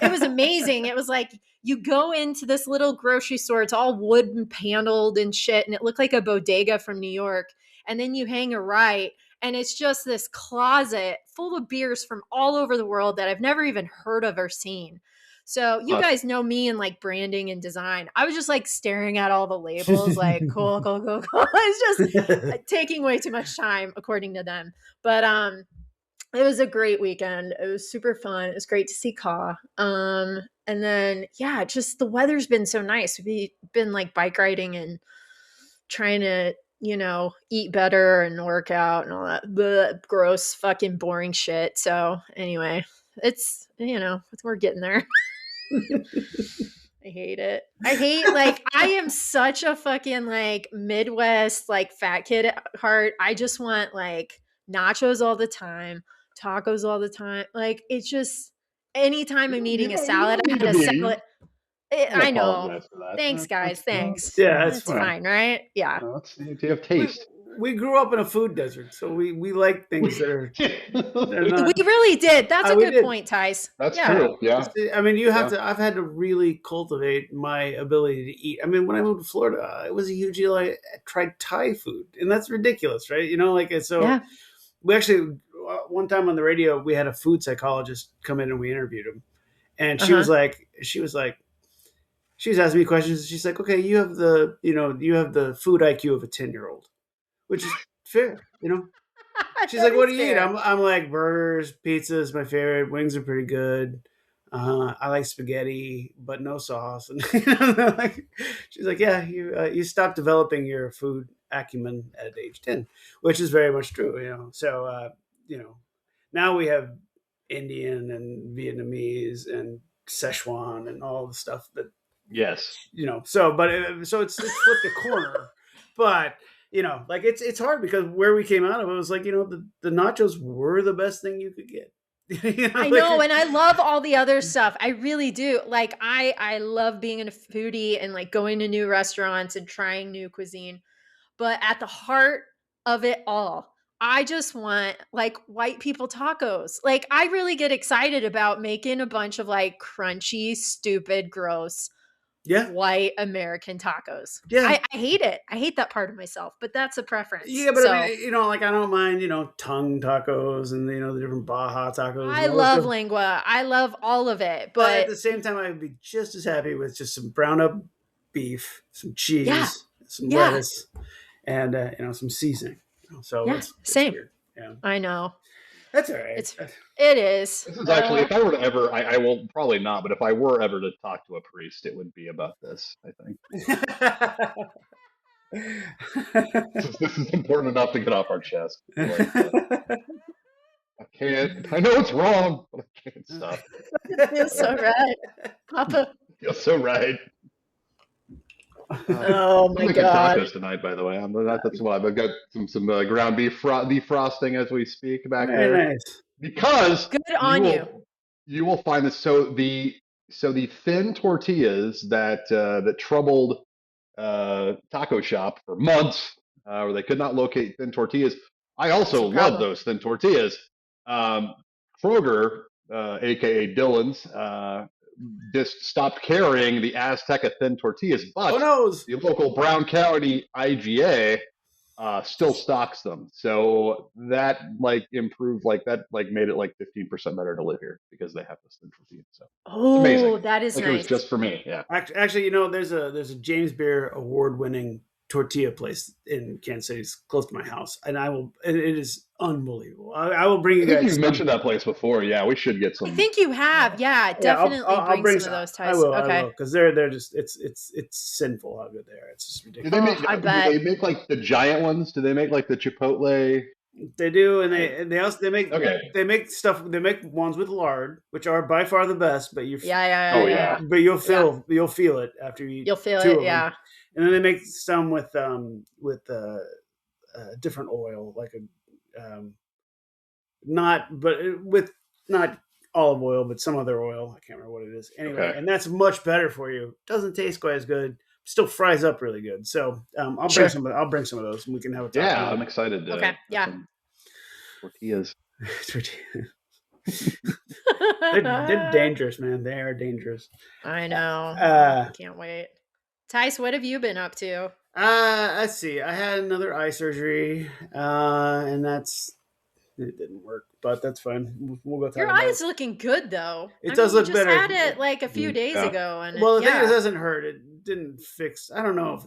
it was amazing. It was like you go into this little grocery store, it's all wood paneled and shit, and it looked like a bodega from New York. And then you hang a right, and it's just this closet full of beers from all over the world that I've never even heard of or seen. So you Huh. guys know me in like branding and design. I was just like staring at all the labels, like cool, cool, cool, cool. It's just taking way too much time, according to them. But it was a great weekend. It was super fun. It was great to see Ka. And then yeah, just the weather's been so nice. We've been like bike riding and trying to, eat better and work out and all that gross, fucking boring shit. So anyway, it's we're getting there. I hate it. I hate like I am such a fucking like Midwest like fat kid at heart. I just want like nachos all the time, tacos all the time. Like it's just anytime I'm You eating a don't, you salad, don't I need had to a be. salad. You don't I know. apologize for that. Thanks, guys. No, Thanks. Yeah, that's It's fine. fine, right? Yeah. you have We taste. we grew up in a food desert, so we like things that are they're We not. really did. That's a We good did. point, Tice. That's Yeah. true. Yeah. I mean, you have Yeah. to. I've had to really cultivate my ability to eat. I mean, when I moved to Florida, it was a huge deal. I tried Thai food, and that's ridiculous, right? So Yeah. we actually one time on the radio we had a food psychologist come in and we interviewed him, and she was Uh-huh. like, she's asking me questions. She's like, okay, you have the food IQ of a 10-year-old, which is fair, you know. She's That like, "What is do you eat?" fair. I'm like, "Burgers, pizza is my favorite. Wings are pretty good. I like spaghetti, but no sauce." And like, she's like, "Yeah, you stop developing your food acumen at age 10," which is very much true. So you know, now we have Indian and Vietnamese and Szechuan and all the stuff that Yes. so it's flipped a corner, but like it's hard because where we came out of it was like the nachos were the best thing you could get. I Like know, and I love all the other stuff. I really do. Like I love being a foodie and like going to new restaurants and trying new cuisine. But at the heart of it all, I just want like white people tacos. Like I really get excited about making a bunch of like crunchy, stupid, gross yeah, white American tacos. yeah, I hate it. I hate that part of myself, but that's a preference. yeah. But I So mean, like I don't mind tongue tacos and the different Baja tacos and I all this love stuff. lingua. I love all of it. But at But the same time, I would be just as happy with just some brown up beef, some yeah, cheese, some yeah, lettuce, and some seasoning. So yeah, it's same. weird. Yeah, I know. that's all right. It's it is. This is actually, if I were to ever, I will probably not, but if I were ever to talk to a priest, it would be about this, I think. This is important enough to get off our chest. Like, I can't, I know it's wrong, but I can't stop. It feels so right. Papa. It feels so right. Oh I'm my making god. tacos tonight, by the way. That's why I've got some ground beef defrosting as we speak back Very there, nice. because Good you on you. will find this. So the thin tortillas that troubled taco shop for months, where they could not locate thin tortillas. I It's also a love problem. those thin tortillas. Kroger, aka Dylan's, just stopped carrying the Azteca thin tortillas, Oh but no! the local Brown County IGA still stocks them. So that like improved, like that, like made it like 15% better to live here because they have this thin tortilla. So it's amazing. Oh, that is Like it was nice. just for me. Yeah. Actually, there's a James Beard award-winning tortilla place in Kansas City, it's close to my house, and it is unbelievable. I will bring you I think guys you've some. mentioned that place before. Yeah, we should get I some. think you Yeah. have. Yeah, Yeah, definitely I'll bring bring some of some. those I ties. will, Okay. because they're just it's sinful how good they are. It's just Do they ridiculous. Oh, make? I Do bet. they make like the giant ones? Do they make like the Chipotle? They do, and Like, they also okay. they make stuff. They make ones with lard, which are by far the best. But Yeah, yeah, Oh yeah, yeah. yeah. but Yeah. you'll feel it after you eat You'll feel two it. of them, Yeah. and then they make some with different oil, like a not but with not olive oil, but some other oil. I can't remember what it is. Anyway, Okay. and that's much better for you. Doesn't taste quite as good. Still fries up really good. So Sure. I'll bring some of those, and we can have a Yeah, taco. I'm excited to Okay. have Yeah. some tortillas. They're dangerous, man. They are dangerous. I know. Uh, I can't wait. Tice, what have you been up to? let's see. I had another eye surgery, and it didn't work, but that's fine. We'll go Your talk about eye it. is looking good though. It I does mean, you look just better. had it like a few days Yeah. ago, and Well, the thing is, it yeah. doesn't hurt. It didn't fix. I don't know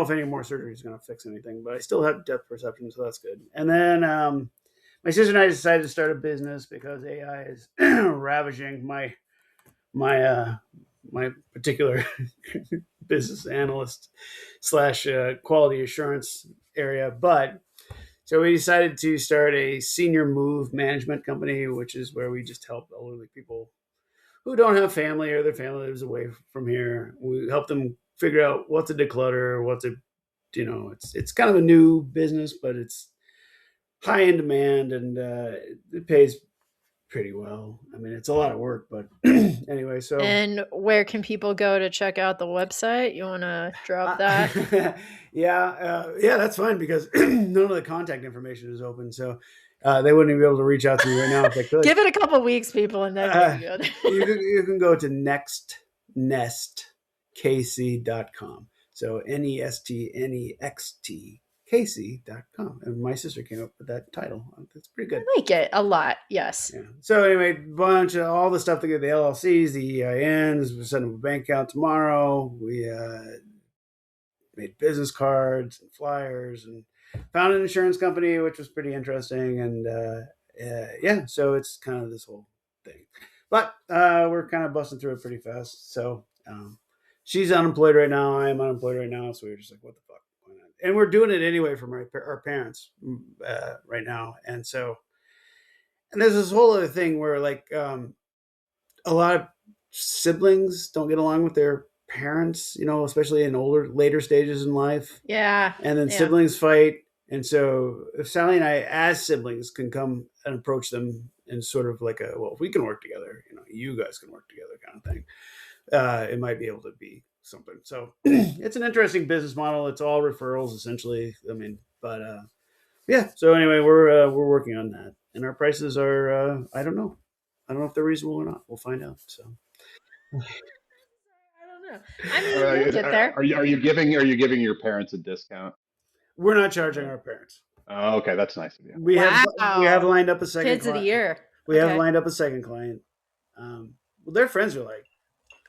if any more surgery is going to fix anything, but I still have depth perception, so that's good. And then my sister and I decided to start a business because AI is ravaging my my particular business analyst slash quality assurance area. But so we decided to start a senior move management company, which is where we just help elderly people who don't have family or their family lives away from here. We help them figure out what to declutter, what to, it's kind of a new business, but it's high in demand, and it pays pretty well. I mean, it's a lot of work, but anyway, so And where can people go to check out the website? You want to drop that? yeah, that's fine because none of the contact information is open, so they wouldn't even be able to reach out to me right now if they could. Give it a couple weeks, people, and then you'll be good. You can go to nestkc.com. So NESTNEXTKC casey.com. And my sister came up with that title. That's pretty good. I like it a lot. Yes. Yeah. So anyway, bunch of all the stuff to get the LLCs, the EINs. We're setting up a bank account tomorrow. We made business cards and flyers and found an insurance company, which was pretty interesting. And yeah, so it's kind of this whole thing. But we're kind of busting through it pretty fast. So she's unemployed right now. I am unemployed right now. So we were just like, what the fuck? Why not? And we're doing it anyway from our parents right now. And so, and there's this whole other thing where like a lot of siblings don't get along with their parents, especially in later stages in life. Yeah. And then Yeah. siblings fight. And so if Sally and I, as siblings, can come and approach them in sort of like if we can work together, you guys can work together kind of thing, it might be able to be something. So it's an interesting business model. It's all referrals essentially. I mean, but yeah. So anyway, we're working on that, and our prices are I don't know if they're reasonable or not. We'll find out. So I don't know. I mean, we'll get there. Are you giving your parents a discount? we're not charging our parents. Oh, okay, that's nice of you. We have lined up a second Kids of the year. We have lined up a second client. Well, their friends are like,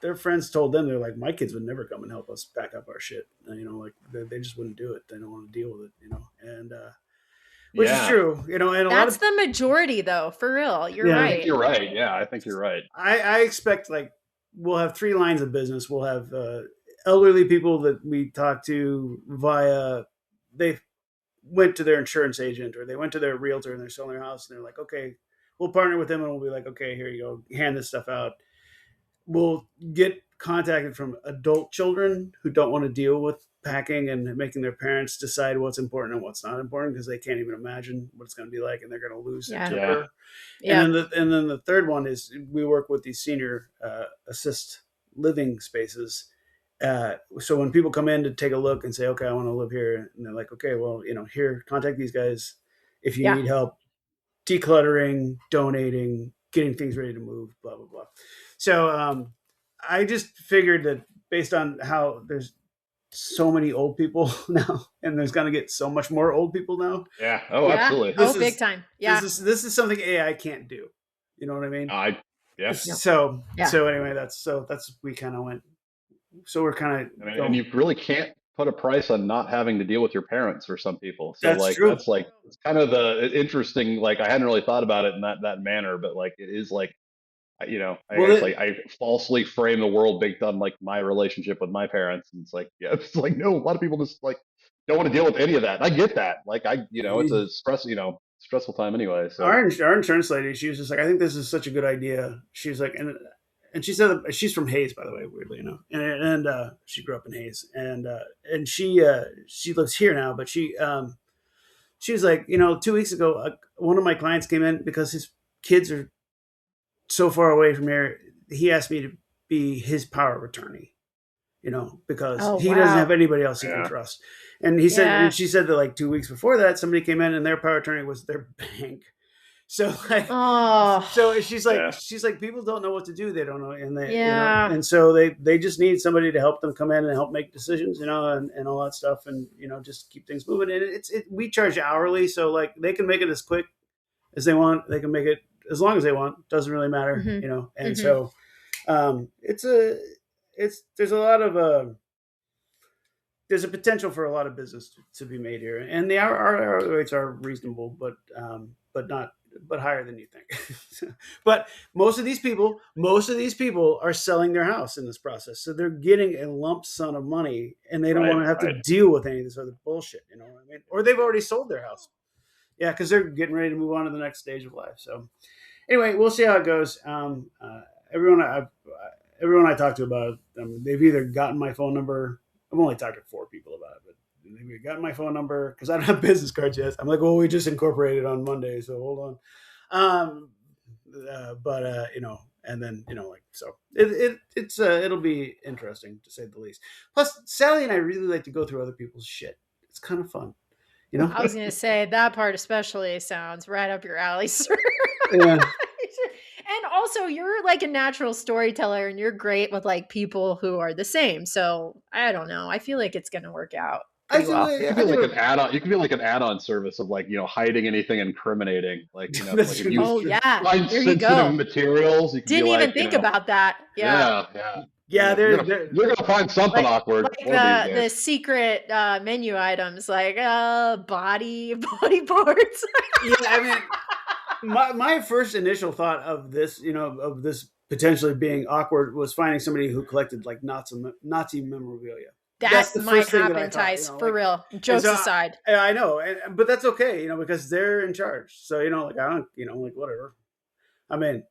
their friends told them, they're like, my kids would never come and help us pack up our shit. And, like they just wouldn't do it. They don't want to deal with it, and which is true, and that's the majority though, for real. You're right. I think you're right. Yeah, I think you're right. I expect like we'll have 3 lines of business. We'll have elderly people that we talk to via, they went to their insurance agent or they went to their realtor and they're selling their house and they're like, okay, we'll partner with them and we'll be like, okay, here you go, hand this stuff out. We'll get contacted from adult children who don't want to deal with packing and making their parents decide what's important and what's not important because they can't even imagine what it's going to be like and they're going to lose their temper. Yeah. And then the third one is we work with these senior assist living spaces. So when people come in to take a look and say, okay, I want to live here, and they're like, okay, well, here, contact these guys if you need help decluttering, donating, getting things ready to move, blah, blah, blah. So I just figured that based on how there's so many old people now, and there's going to get so much more old people now. Yeah. Oh, absolutely. Big time. Yeah. This is something AI can't do. You know what I mean? Yeah. So anyway, that's we kind of went. So we're kind of, and you really can't put a price on not having to deal with your parents for some people. So that's true. That's like, it's kind of the interesting, like, I hadn't really thought about it in that manner, but like, it is like, I falsely frame the world based on like my relationship with my parents. And it's like, it's like, no, a lot of people just like don't want to deal with any of that. I get that. Like it's a stressful time anyway. So our insurance lady, she was just like, I think this is such a good idea. She was like, and she said she's from Hayes, by the way, weirdly enough, and she grew up in Hayes, and she lives here now, but she was like, 2 weeks ago, one of my clients came in because his kids are so far away from here. He asked me to be his power of attorney, because he doesn't have anybody else he can trust. And he said, and she said that like 2 weeks before that, somebody came in and their power of attorney was their bank. So like, so she's like, people don't know what to do. They don't know. And and so they just need somebody to help them come in and help make decisions, and all that stuff. And, just keep things moving. And we charge hourly. So like they can make it as quick as they want. They can make it as long as they want. Doesn't really matter, And so there's a lot of, there's a potential for a lot of business to be made here. And our rates are reasonable, but higher than you think. But most of these people are selling their house in this process. So they're getting a lump sum of money and they don't want to have to deal with any of this other bullshit, you know what I mean? Or they've already sold their house. Yeah, because they're getting ready to move on to the next stage of life. So anyway, we'll see how it goes. Everyone I talked to about it, they've either gotten my phone number. I've only talked to 4 people about it, but they've gotten my phone number because I don't have business cards yet. I'm like, well, we just incorporated on Monday, so hold on. And then like, so it'll be interesting to say the least. Plus, Sally and I really like to go through other people's shit. It's kind of fun. I was going to say that part especially sounds right up your alley, sir. Yeah. And also you're like a natural storyteller and you're great with like people who are the same. So I don't know. I feel like it's going to work out. pretty well. You could be like an add-on. You could be like an add-on service of like hiding anything incriminating. Like That's like if true. you Oh yeah, find there you sensitive go. materials, you could be Didn't even like think about that. Yeah. yeah. Yeah, You're gonna find something Like awkward like one of these the days. secret menu items like body parts. yeah. I mean, my first initial thought of this, of this potentially being awkward, was finding somebody who collected like Nazi memorabilia. That's That the might first thing that I happen, thought, Tice, for like, real. and Jokes so aside. I know, but that's okay, because they're in charge. So like I don't, like whatever. I mean,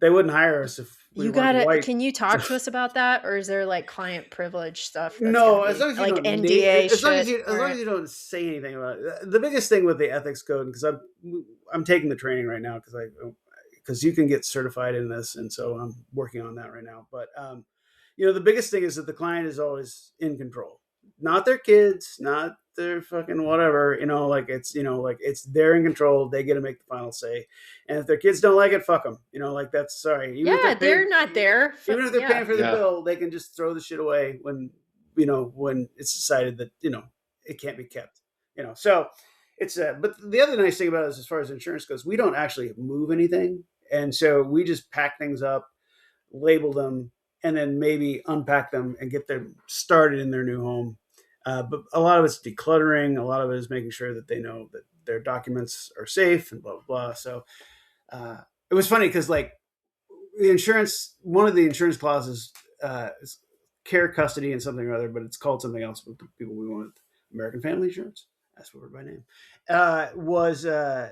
they wouldn't hire us if we You weren't gotta white. can you So talk to us about that? Or is there like client privilege stuff that's gonna no, as be long as you like don't name, NDA as long shit? as you as All long as right. you don't say anything about it. The biggest thing with the ethics code, because I'm taking the training right now, because you can get certified in this, and so I'm working on that right now. But the biggest thing is that the client is always in control, not their kids, not their fucking whatever. Like they're in control. They get to make the final say, and if their kids don't like it, fuck them. Like that's sorry. Even if they're Yeah, paying, they're not there. even if they're Yeah. paying for the bill, they can just throw the shit away when it's decided that it can't be kept. So it's but the other nice thing about it is, as far as insurance goes, we don't actually move anything, and so we just pack things up, label them, and then maybe unpack them and get them started in their new home. But a lot of it's decluttering. A lot of it is making sure that they know that their documents are safe and blah blah blah. So it was funny because like one of the insurance clauses is care, custody, and something or other, but it's called something else with the people we want. American Family Insurance, that's what we're by name. Was uh,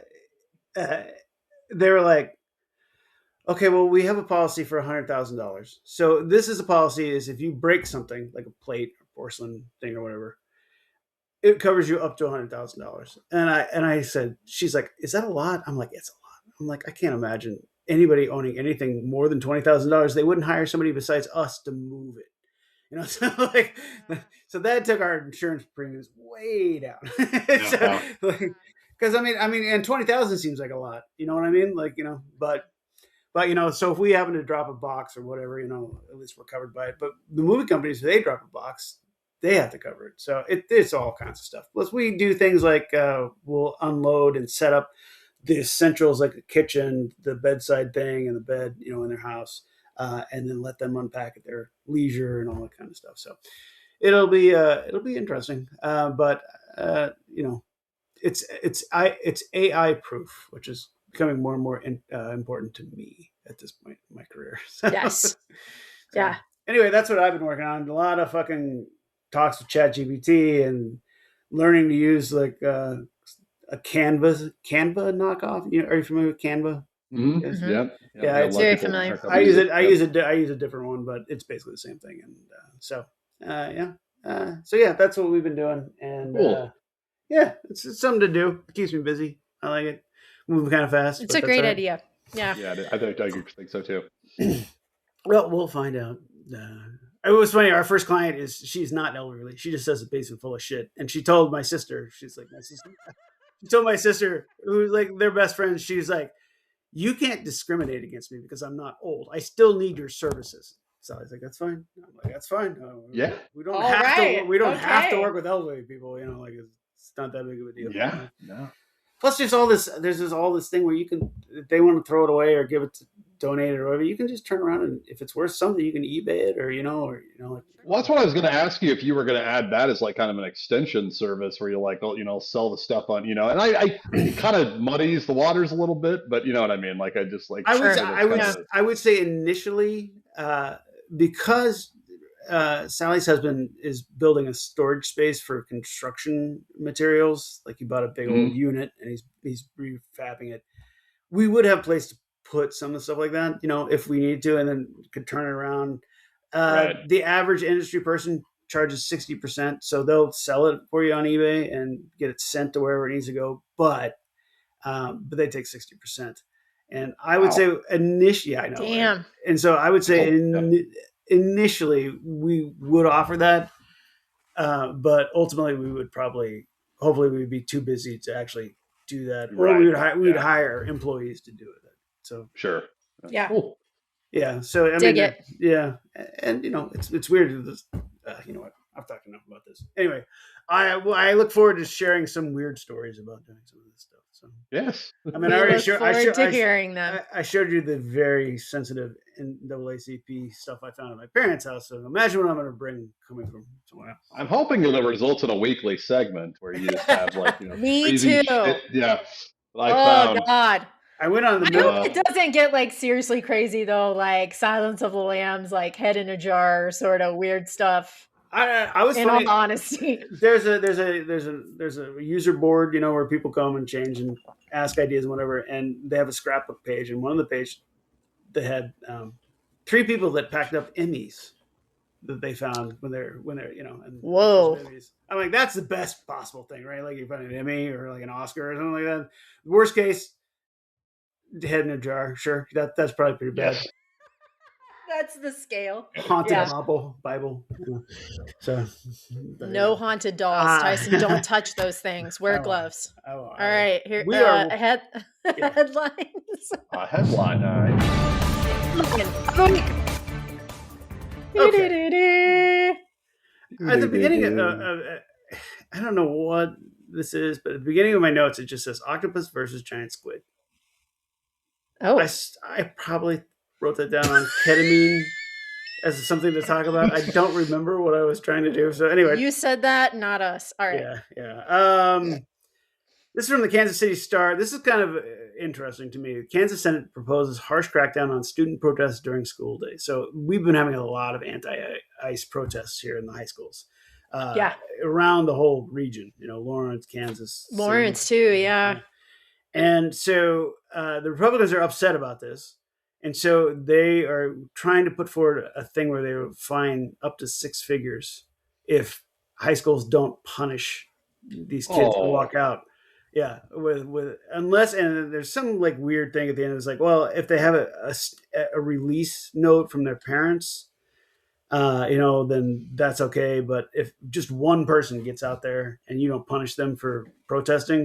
They were like, okay, well, we have a policy for $100,000. So this is a policy: is if you break something like a plate or porcelain thing or whatever, it covers you up to $100,000. And I said, she's like, is that a lot? I'm like, it's a lot. I'm like, I can't imagine anybody owning anything more than $20,000. They wouldn't hire somebody besides us to move it. So like, so that took our insurance premiums way down. So, because and 20,000 seems like a lot. You know what I mean? Like, but so if we happen to drop a box or whatever, at least we're covered by it. But the movie companies, if they drop a box, they have to cover it. So it's all kinds of stuff. Plus, we do things like we'll unload and set up the essentials like the kitchen, the bedside thing, and the bed, in their house, and then let them unpack at their leisure and all that kind of stuff. So it'll be interesting. But it's AI proof, which is becoming more and more important to me at this point in my career. So, Yes. Yeah. Anyway, that's what I've been working on. A lot of fucking talks with ChatGPT and learning to use like a Canva knockoff. Are you familiar with Canva? Mm-hmm. Yes. Yeah. Yeah, it's very familiar. I use it. I use a different one, but it's basically the same thing. And yeah. So yeah, that's what we've been doing. And cool. Yeah, it's something to do. It keeps me busy. I like it. Moving kind of fast. It's a great idea. Yeah. Yeah, I think so too. Well, we'll find out. It was funny. Our first client she's not elderly. She just has a basement full of shit. And she told my sister, she's like, she told my sister, who's like their best friend, she's like, you can't discriminate against me because I'm not old. I still need your services. So I was like, that's fine. I'm like, that's fine. Yeah. We don't have to work with elderly people. Like it's not that big of a deal. Yeah. No. Plus, there's all this thing where you can, if they want to throw it away or give it to donate it or whatever, you can just turn around and if it's worth something, you can eBay it or Well, that's what I was going to ask you if you were going to add that as like kind of an extension service where you like sell the stuff on and I it kind of muddies the waters a little bit, but you know what I mean. Like I just like I would say initially because Sally's husband is building a storage space for construction materials. Like he bought a big old unit and he's refabbing it. We would have a place to put some of the stuff like that, if we need to, and then could turn it around. Right. The average industry person charges 60%, so they'll sell it for you on eBay and get it sent to wherever it needs to go. But they take 60%, and I would say initially, I know. Damn. Right? And so I would say initially we would offer that, but ultimately we would hopefully we'd be too busy to actually do that, or we would hire employees to do it. So sure. Yeah. Cool. Yeah. So I Dig mean, it. yeah, and it's weird. You know what? I've talked enough about this. Anyway, I look forward to sharing some weird stories about doing some of this stuff. So Yes. I mean, I We already look forward to hearing them. I showed you the very sensitive NAACP stuff I found at my parents' house. So imagine what I'm going to bring coming from someone else. I'm hoping that it results in a weekly segment where you just have like, Me crazy too. shit. Yeah. I Oh found. God. I went on the I hope middle. Uh, it doesn't get like seriously crazy though, like Silence of the Lambs, like head in a jar, sort of weird stuff. I was In all funny. honesty, There's a user board, where people come and change and ask ideas and whatever, and they have a scrapbook page, and one of the page they had 3 people that packed up Emmys that they found when they're and pictures of whoa. Emmys. I'm like, that's the best possible thing, right? Like you find an Emmy or like an Oscar or something like that. Worst case, head in a jar. Sure, that's probably pretty bad. yes. That's the scale. Haunted Yeah. Bible. So No haunted dolls, Tyson. Don't touch those things. Wear gloves. I will. All right, here. We are. Yeah. Headlines. Headline. All right. Okay. At the beginning I don't know what this is, but at the beginning of my notes, it just says octopus versus giant squid. Oh, I probably wrote that down on ketamine as something to talk about. I don't remember what I was trying to do. So anyway, you said that, not us. All right. yeah. This is from the Kansas City Star. This is kind of interesting to me. The Kansas Senate proposes harsh crackdown on student protests during school days. So we've been having a lot of anti-ICE protests here in the high schools. Yeah. Around the whole region, Lawrence, Kansas. Lawrence City. too, yeah. And so the Republicans are upset about this. And so they are trying to put forward a thing where they will fine up to 6 figures if high schools don't punish these kids who walk out. Yeah, with unless, and there's some like weird thing at the end. It's like, well, if they have a release note from their parents, then that's okay. But if just one person gets out there and you don't punish them for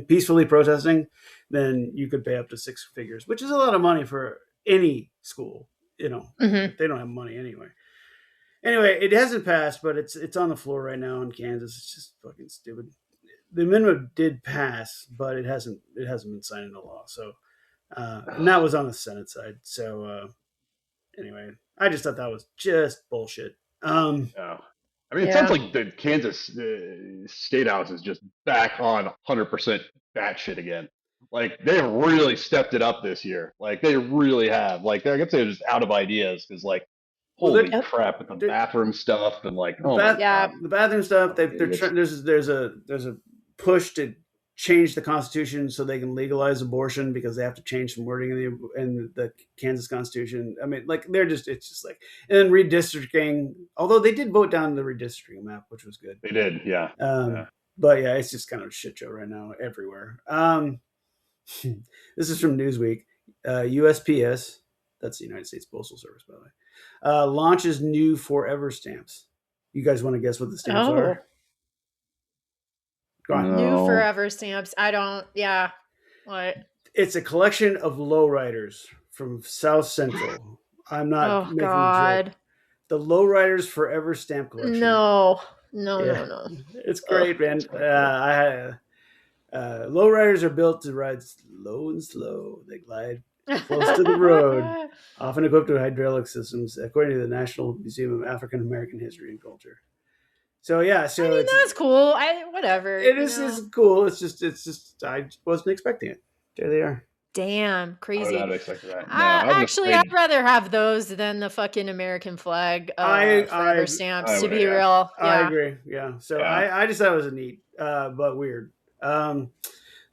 peacefully protesting, then you could pay up to 6 figures, which is a lot of money for any school. Mm-hmm. They don't have money anyway. Anyway, it hasn't passed, but it's on the floor right now in Kansas. It's just fucking stupid. The amendment did pass, but it hasn't been signed into law. So, and that was on the Senate side. So, anyway, I just thought that was just bullshit. Yeah. I mean, it sounds like the Kansas State House is just back on 100% batshit again. Like they've really stepped it up this year. Like they really have. Like I guess they're just out of ideas because like holy crap with the bathroom stuff and like the bathroom stuff. There's a push to change the Constitution so they can legalize abortion because they have to change some wording in the Kansas Constitution. I mean, like it's just like, and then redistricting. Although they did vote down the redistricting map, which was good. They did, yeah. But yeah, it's just kind of a shit show right now everywhere. This is from Newsweek. USPS, that's the United States Postal Service, by the way, launches new forever stamps. You guys want to guess what the stamps are? Go on. New forever stamps. I don't. Yeah. What? It's a collection of lowriders from South Central. I'm not making a joke. The Lowriders Forever Stamp Collection. No. It's great, man. Lowriders are built to ride low and slow. They glide close to the road, often equipped with hydraulic systems, according to the National Museum of African American History and Culture. So yeah, I mean, that's cool. Whatever. It is cool. It's just I wasn't expecting it. There they are. Damn, crazy. I would not expect that. No, actually, I'd rather have those than the fucking American flag forever stamps. To be real, I agree. Yeah. So yeah. I just thought it was a neat, but weird.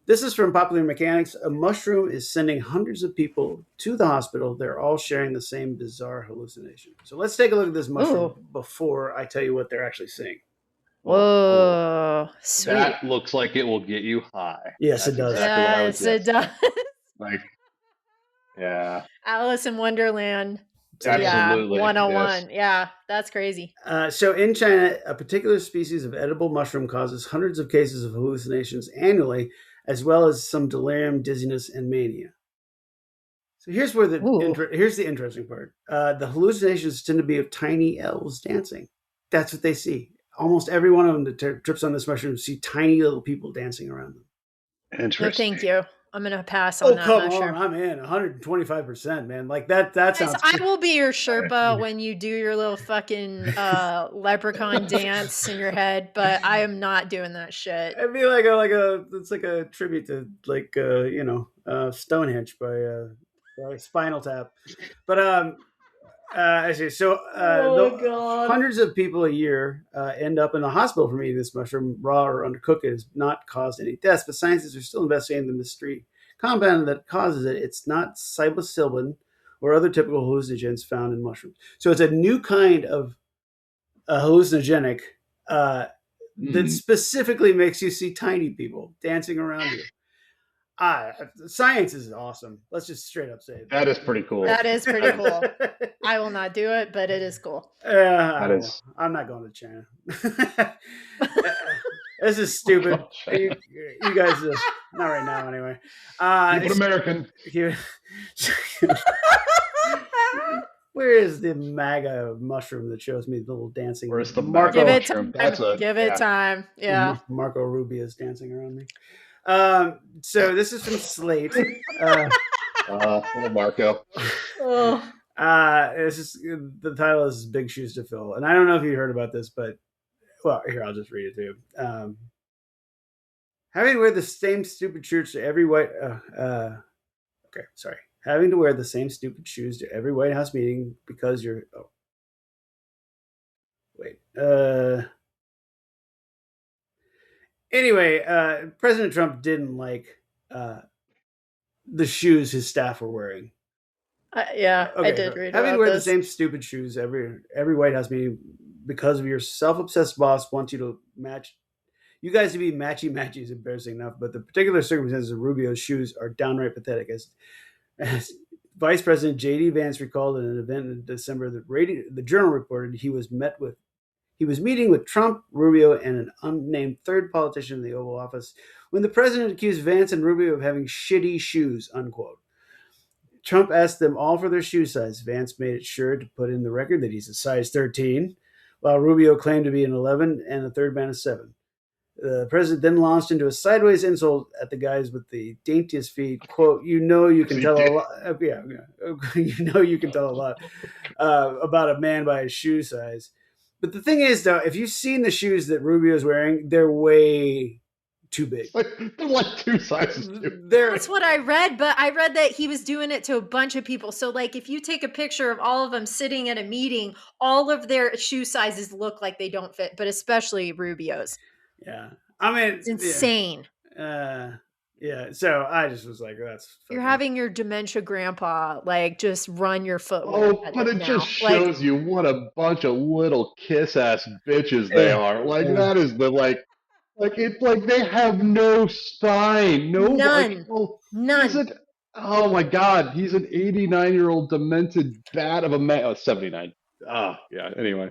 This is from Popular Mechanics. A mushroom is sending hundreds of people to the hospital. They're all sharing the same bizarre hallucination. So let's take a look at this mushroom before I tell you what they're actually seeing. Whoa, sweet. That looks like it will get you high. Yes, it does. Yes, it does. Like, yeah. Alice in Wonderland. Absolutely. Yeah, 101. Yes. Yeah, that's crazy. So in China, a particular species of edible mushroom causes hundreds of cases of hallucinations annually, as well as some delirium, dizziness, and mania. So here's where here's the interesting part. The hallucinations tend to be of tiny elves dancing. That's what they see. almost every one of them that trips on this mushroom see tiny little people dancing around them. No, Interesting. thank you. I'm gonna pass on Oh, that come on. mushroom. I'm in 125%, man. Like that Guys, sounds I good. will be your Sherpa when you do your little fucking leprechaun dance in your head, but I am not doing that shit. It'd be it's like a tribute to Stonehenge by Spinal Tap. But I see. So Oh the my god. hundreds of people a year end up in the hospital from eating this mushroom, raw or undercooked. It has not caused any deaths, but scientists are still investigating the mystery compound that causes it. It's not psilocybin or other typical hallucinogens found in mushrooms. So it's a new kind of hallucinogenic uh, that Hmm. specifically makes you see tiny people dancing around you. Science is awesome. Let's just straight up say That is pretty cool. That is pretty That is. cool. I will not do it, but it is cool. I That don't know. is. I'm not going to China. This is stupid. You guys, not right now anyway. Keep it American. Where is the MAGA mushroom that shows me the little dancing Where's the MAGA Give Marco it mushroom? time. That's a Give it yeah. time. Yeah. Marco Rubio is dancing around me? So this is from Slate. Little Marco. Oh. This is the title is "Big Shoes to Fill," and I don't know if you heard about this, but well, here I'll just read it to you. Having to wear the same stupid shirts to every white. Okay, sorry. Having to wear the same stupid shoes to every White House meeting because you're. Oh, wait. Anyway, President Trump didn't like uh, the shoes his staff were wearing. Yeah, I Okay, did so read having to about wear the this. same stupid shoes every White House meeting because of your self-obsessed boss wants you to match. You guys to be matchy is embarrassing enough, but the particular circumstances of Rubio's shoes are downright pathetic. As Vice President J.D. Vance recalled in an event in December, the Journal reported he was meeting with Trump, Rubio, and an unnamed third politician in the Oval Office when the president accused Vance and Rubio of having shitty shoes. Unquote. Trump asked them all for their shoe size. Vance made it sure to put in the record that he's a size 13, while Rubio claimed to be an 11 and the third man a 7. The president then launched into a sideways insult at the guys with the daintiest feet. "Quote: You know you can He tell a did. lot. You know you can tell a lot about a man by his shoe size." But the thing is, though, if you've seen the shoes that Rubio's wearing, they're way too big. They're like two sizes too. That's what I read, but I read that he was doing it to a bunch of people. So, like, if you take a picture of all of them sitting at a meeting, all of their shoe sizes look like they don't fit, but especially Rubio's. Yeah, I mean, It's insane. yeah. So I just was like, that's You're fucking. having your dementia grandpa like just run your footwear Oh, but it just now. Like, shows you what a bunch of little kiss ass bitches they Yeah, are. Like yeah. that is the it's like they have no spine. No none. he's None. an oh my god, he's an 89-year-old demented bat of a man. Oh, 79. Ah, yeah. Anyway.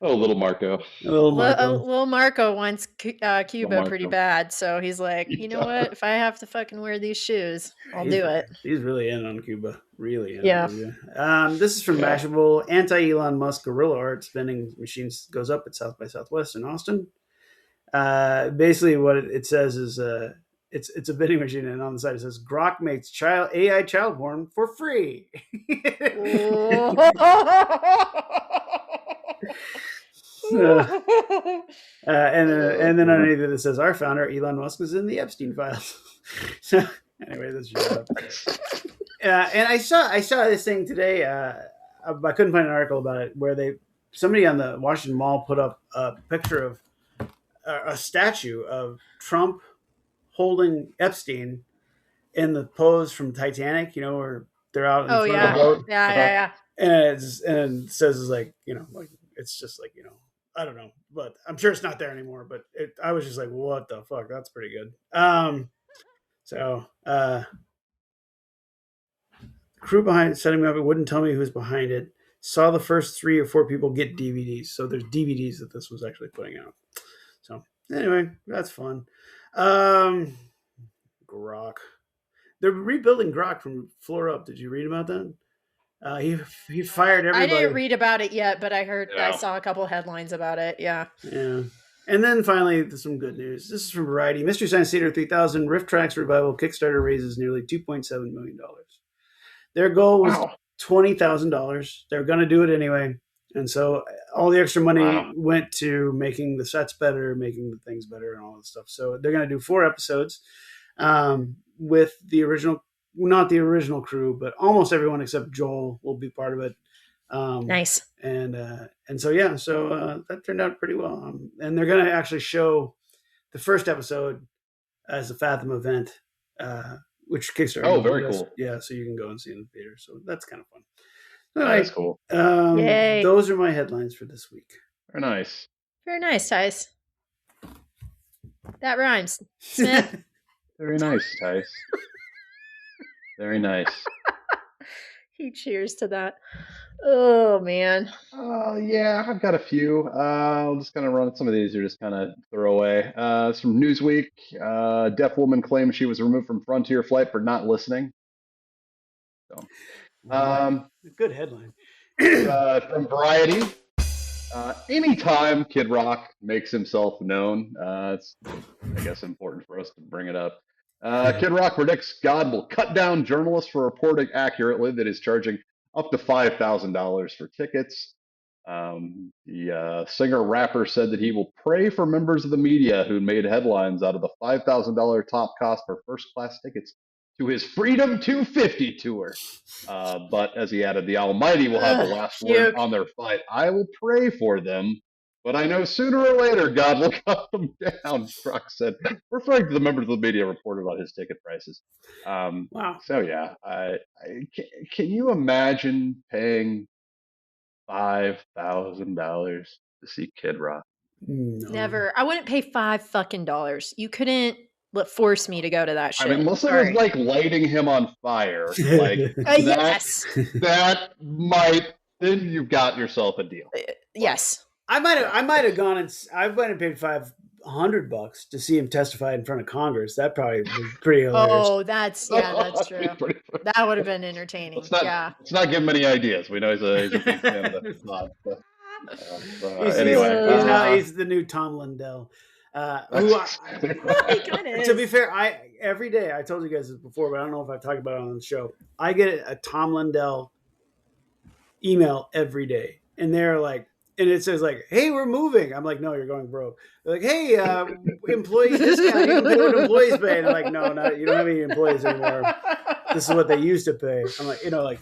Oh, little Marco. Little Marco. Little Marco wants Little Cuba pretty Marco. bad, so he's like, He you know does. what? If I have to fucking wear these shoes, I'll do it. He's really in on Cuba. Really in Yeah. on Cuba. This is from Yeah. Mashable. Anti-Elon Musk guerrilla art spinning machines goes up at South by Southwest in Austin. Basically, what it says is it's a vending machine, and on the side it says Grok makes AI child porn for free. And then underneath it says our founder Elon Musk was in the Epstein files. So anyway, that's your and I saw this thing today. I couldn't find an article about it where somebody on the Washington Mall put up a picture of a statue of Trump holding Epstein in the pose from Titanic. You know, where they're out in Oh front of yeah. the boat, Yeah. and it says it's like like it's just like I don't know, but I'm sure it's not there anymore. But I was just like, what the fuck? That's pretty good. So the crew behind setting me up, it wouldn't tell me who's behind it. Saw the first 3 or 4 people get DVDs. So there's DVDs that this was actually putting out. So anyway, that's fun. Grok. They're rebuilding Grok from floor up. Did you read about that? He fired I didn't everybody. read about it yet, but I Yeah. saw a couple headlines about it. Yeah. Yeah. And then finally, some good news. This is from Variety. Mystery Science Theater 3000 Rift Tracks Revival Kickstarter raises nearly $2.7 million. Their goal was Wow. $20,000. They're going to do it anyway. And so all the extra money Wow. went to making the sets better, making the things better, and all this stuff. So they're going to do 4 episodes with the original, not the original crew, but almost everyone except Joel will be part of it. Nice. And so yeah, so that turned out pretty well. And they're going to actually show the first episode as a Fathom event, which Kickstarter. Oh, very cool. Yeah, so you can go and see it in the theater. So that's kind of fun. All right. That's cool. Yay. Those are my headlines for this week. Very nice. Very nice, Tice. That rhymes. Smith. Very nice, Tice. Very nice. He cheers to that. Oh, man. Yeah, I've got a few. I'll just kind of run some of these are just kind of throwaway. It's from Newsweek. Deaf woman claims she was removed from Frontier flight for not listening. So, good headline. From Variety. Anytime Kid Rock makes himself known, it's, I guess, important for us to bring it up. Kid Rock predicts God will cut down journalists for reporting accurately that he's charging up to $5,000 for tickets. The singer-rapper said that he will pray for members of the media who made headlines out of the $5,000 top cost for first-class tickets to his Freedom 250 tour. But as he added, the Almighty will have the last word on their fight. I will pray for them, but I know sooner or later God will cut them down, Rock said, referring to the members of the media reported about his ticket prices. Wow. So, yeah, can you imagine paying $5,000 to see Kid Rock? No. Never. I wouldn't pay $5 You couldn't force me to go to that shit. I mean, unless it was like lighting him on fire, like yes, that might. Then you've got yourself a deal. Yes, I might have gone and I might have paid $500 to see him testify in front of Congress. That probably was pretty hilarious. Oh, that's true. That would have been entertaining. Let's not give him any ideas. We know he's a big fan of the pod. Anyway, he's the new Tom Lindell. To be fair, every day I told you guys this before, but I don't know if I've talked about it on the show. I get a Tom Lindell email every day, and they're like, and it says like, "Hey, we're moving." I'm like, "No, you're going broke." They're like, "Hey, employee discount. You can pay what employees pay." And I'm like, "No, you don't have any employees anymore. This is what they used to pay." I'm like, anyway.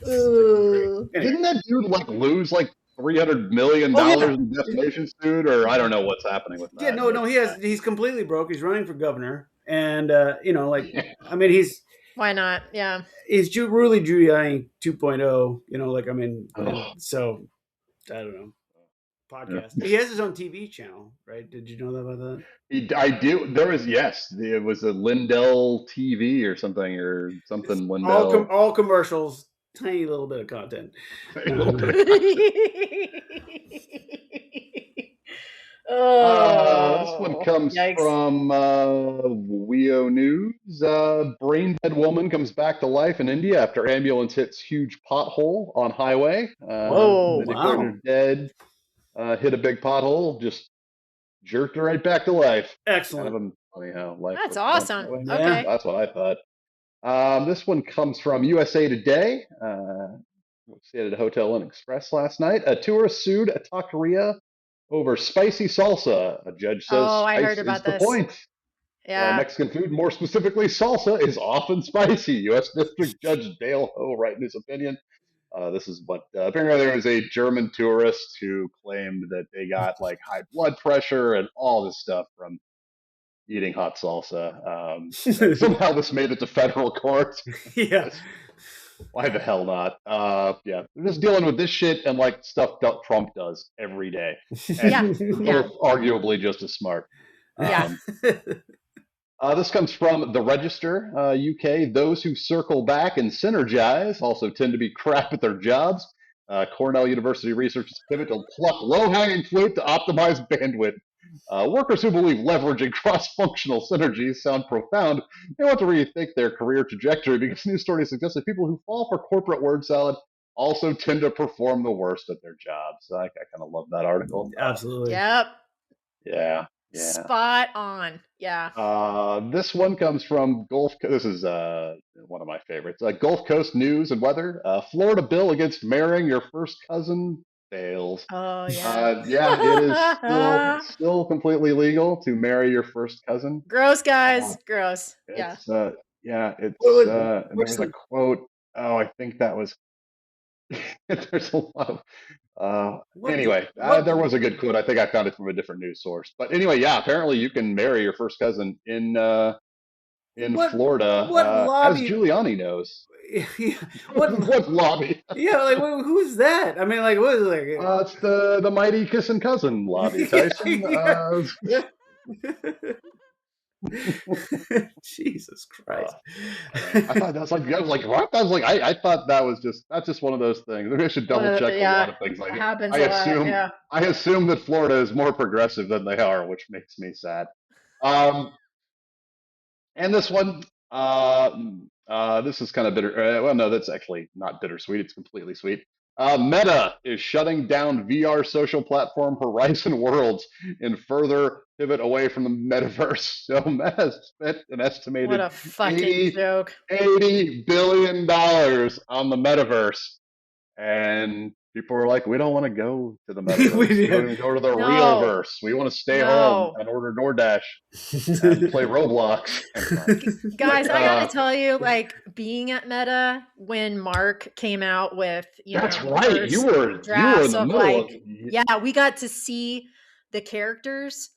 Didn't that dude lose $300 million in defamation suit, or I don't know what's happening with that. Yeah, no, he's completely broke. He's running for governor, and I mean, he's why not? Yeah, he's Rudy Giuliani 2.0. So I don't know. Podcast. Yeah. He has his own TV channel, right? Did you know about that? I do. It was a Lindell TV or something Lindell. All commercials. Tiny little bit of content. This one comes from WEO News. Brain dead woman comes back to life in India after ambulance hits huge pothole on highway. Whoa! Wow. Her dead. Hit a big pothole, just jerked her right back to life. Excellent. Kind of funny how life. That's awesome. Okay, that's what I thought. This one comes from USA Today. Stayed at a Hotel Inn Express last night. A tourist sued a taqueria over spicy salsa. A judge says I heard about this. The point. Yeah. Mexican food, more specifically salsa, is often spicy. U.S. District Judge Dale Ho, right in his opinion. This is what apparently there was a German tourist who claimed that they got high blood pressure and all this stuff from eating hot salsa. Somehow this made it to federal court. Yeah. Why the hell not? Yeah, they're just dealing with this shit and stuff Trump does every day. And arguably just as smart. Yeah. This comes from The Register, UK. Those who circle back and synergize also tend to be crap at their jobs. Cornell University researchers pivot to pluck low-hanging fruit to optimize bandwidth. Workers who believe leveraging cross-functional synergies sound profound may want to rethink their career trajectory because news stories suggest that people who fall for corporate word salad also tend to perform the worst at their jobs. So I kind of love that article. Absolutely. Yep. Yeah, yeah. Spot on. Yeah. This one comes from Gulf. This is one of my favorites. Gulf Coast news and weather. Florida bill against marrying your first cousin fails. Oh yeah. Yeah, it is still completely legal to marry your first cousin. Gross, Uh, guys. Gross. Yeah. it's yeah, it's What, and there what's was a the quote. Oh, I think that was. There's a lot of what anyway, what there was a good quote. I think I found it from a different news source. But anyway, yeah, apparently you can marry your first cousin in what Florida, what as lobby? Giuliani knows. Yeah, what? What lobby? Yeah, like who's that? I mean, like what is it like? It's the mighty kissing cousin lobby, Tyson. Yeah. Jesus Christ. I thought that was like I was like what? I was like I thought that's just one of those things. Maybe I should double check a lot Yeah. of things like It it. happens a lot. Yeah. I assume that Florida is more progressive than they are, which makes me sad. Um, And this one, this is kind of bitter. Well, no, that's actually not bittersweet. It's completely sweet. Meta is shutting down VR social platform Horizon Worlds in further pivot away from the metaverse. So Meta has spent an What estimated a fucking 80, joke. $80 billion on the metaverse. And people were like, we don't want to go to the metaverse. We don't even go to the real No. verse. We want to stay home No. and order DoorDash and play Roblox. Guys, I gotta Uh, tell you, like being at Meta when Mark came out with, that's the right. first You were in drafts the of middle of like, yeah, we got to see the characters.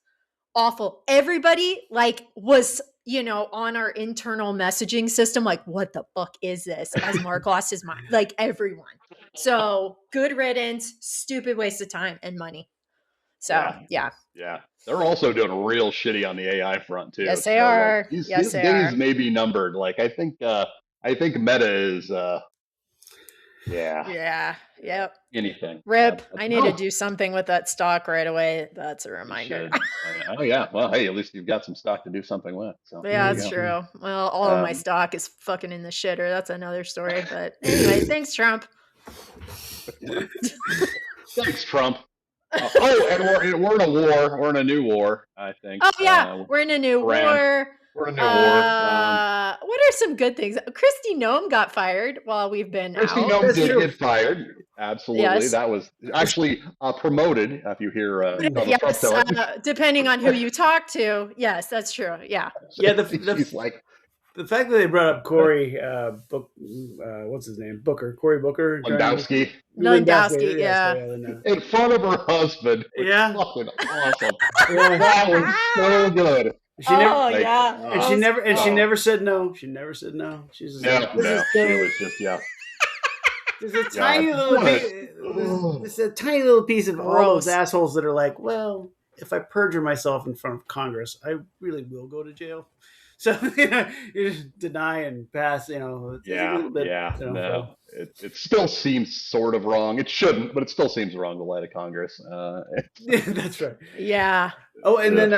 Awful. Everybody like was, on our internal messaging system, like, what the fuck is this? As Mark lost his mind. Like everyone. So good riddance, stupid waste of time and money. So yeah, yeah. yeah. They're also doing real shitty on the AI front too. Yes, they So like are. Yes, his they days are. may be numbered. Like I think Meta is yeah, Yeah. Yep. anything. Rip. But I need to no, do something with that stock right away. That's a you reminder. should. Oh yeah. Well, hey, at least you've got some stock to do something with. So there Yeah, you that's go. true. Well, all of my Um, stock is fucking in the shitter. That's another story. But anyway, thanks, Trump. thanks, Trump. And we're in a war. We're in a new war. I think. Oh yeah, we're in a new Iran. war. We're in a new war. What are some good things? Christy Nome got fired while we've been Christy out. Nome That's did true. get fired. Absolutely, Yes. that was actually promoted. If you hear Donald Trump Yes, tell it, depending on who you talk to. Yes, that's true. Yeah. Yeah, she's like the fact that they brought up Cory what's his name? Cory Booker. Lewandowski Lewandowski, Yes, yeah. in front of her husband. Which Yeah. is fucking awesome. Yeah. That was so good. She never Like, yeah. and she never oh. never said no. She never said no. She's just like, this is She was just there's a tiny little there's a tiny little piece of all Gross. those assholes that are like, well, if I perjure myself in front of Congress, I really will go to jail. So you just deny and pass. It's a little bit. No, it still seems sort of wrong. It shouldn't, but it still seems wrong to lie to Congress. That's right. Yeah. Oh, and then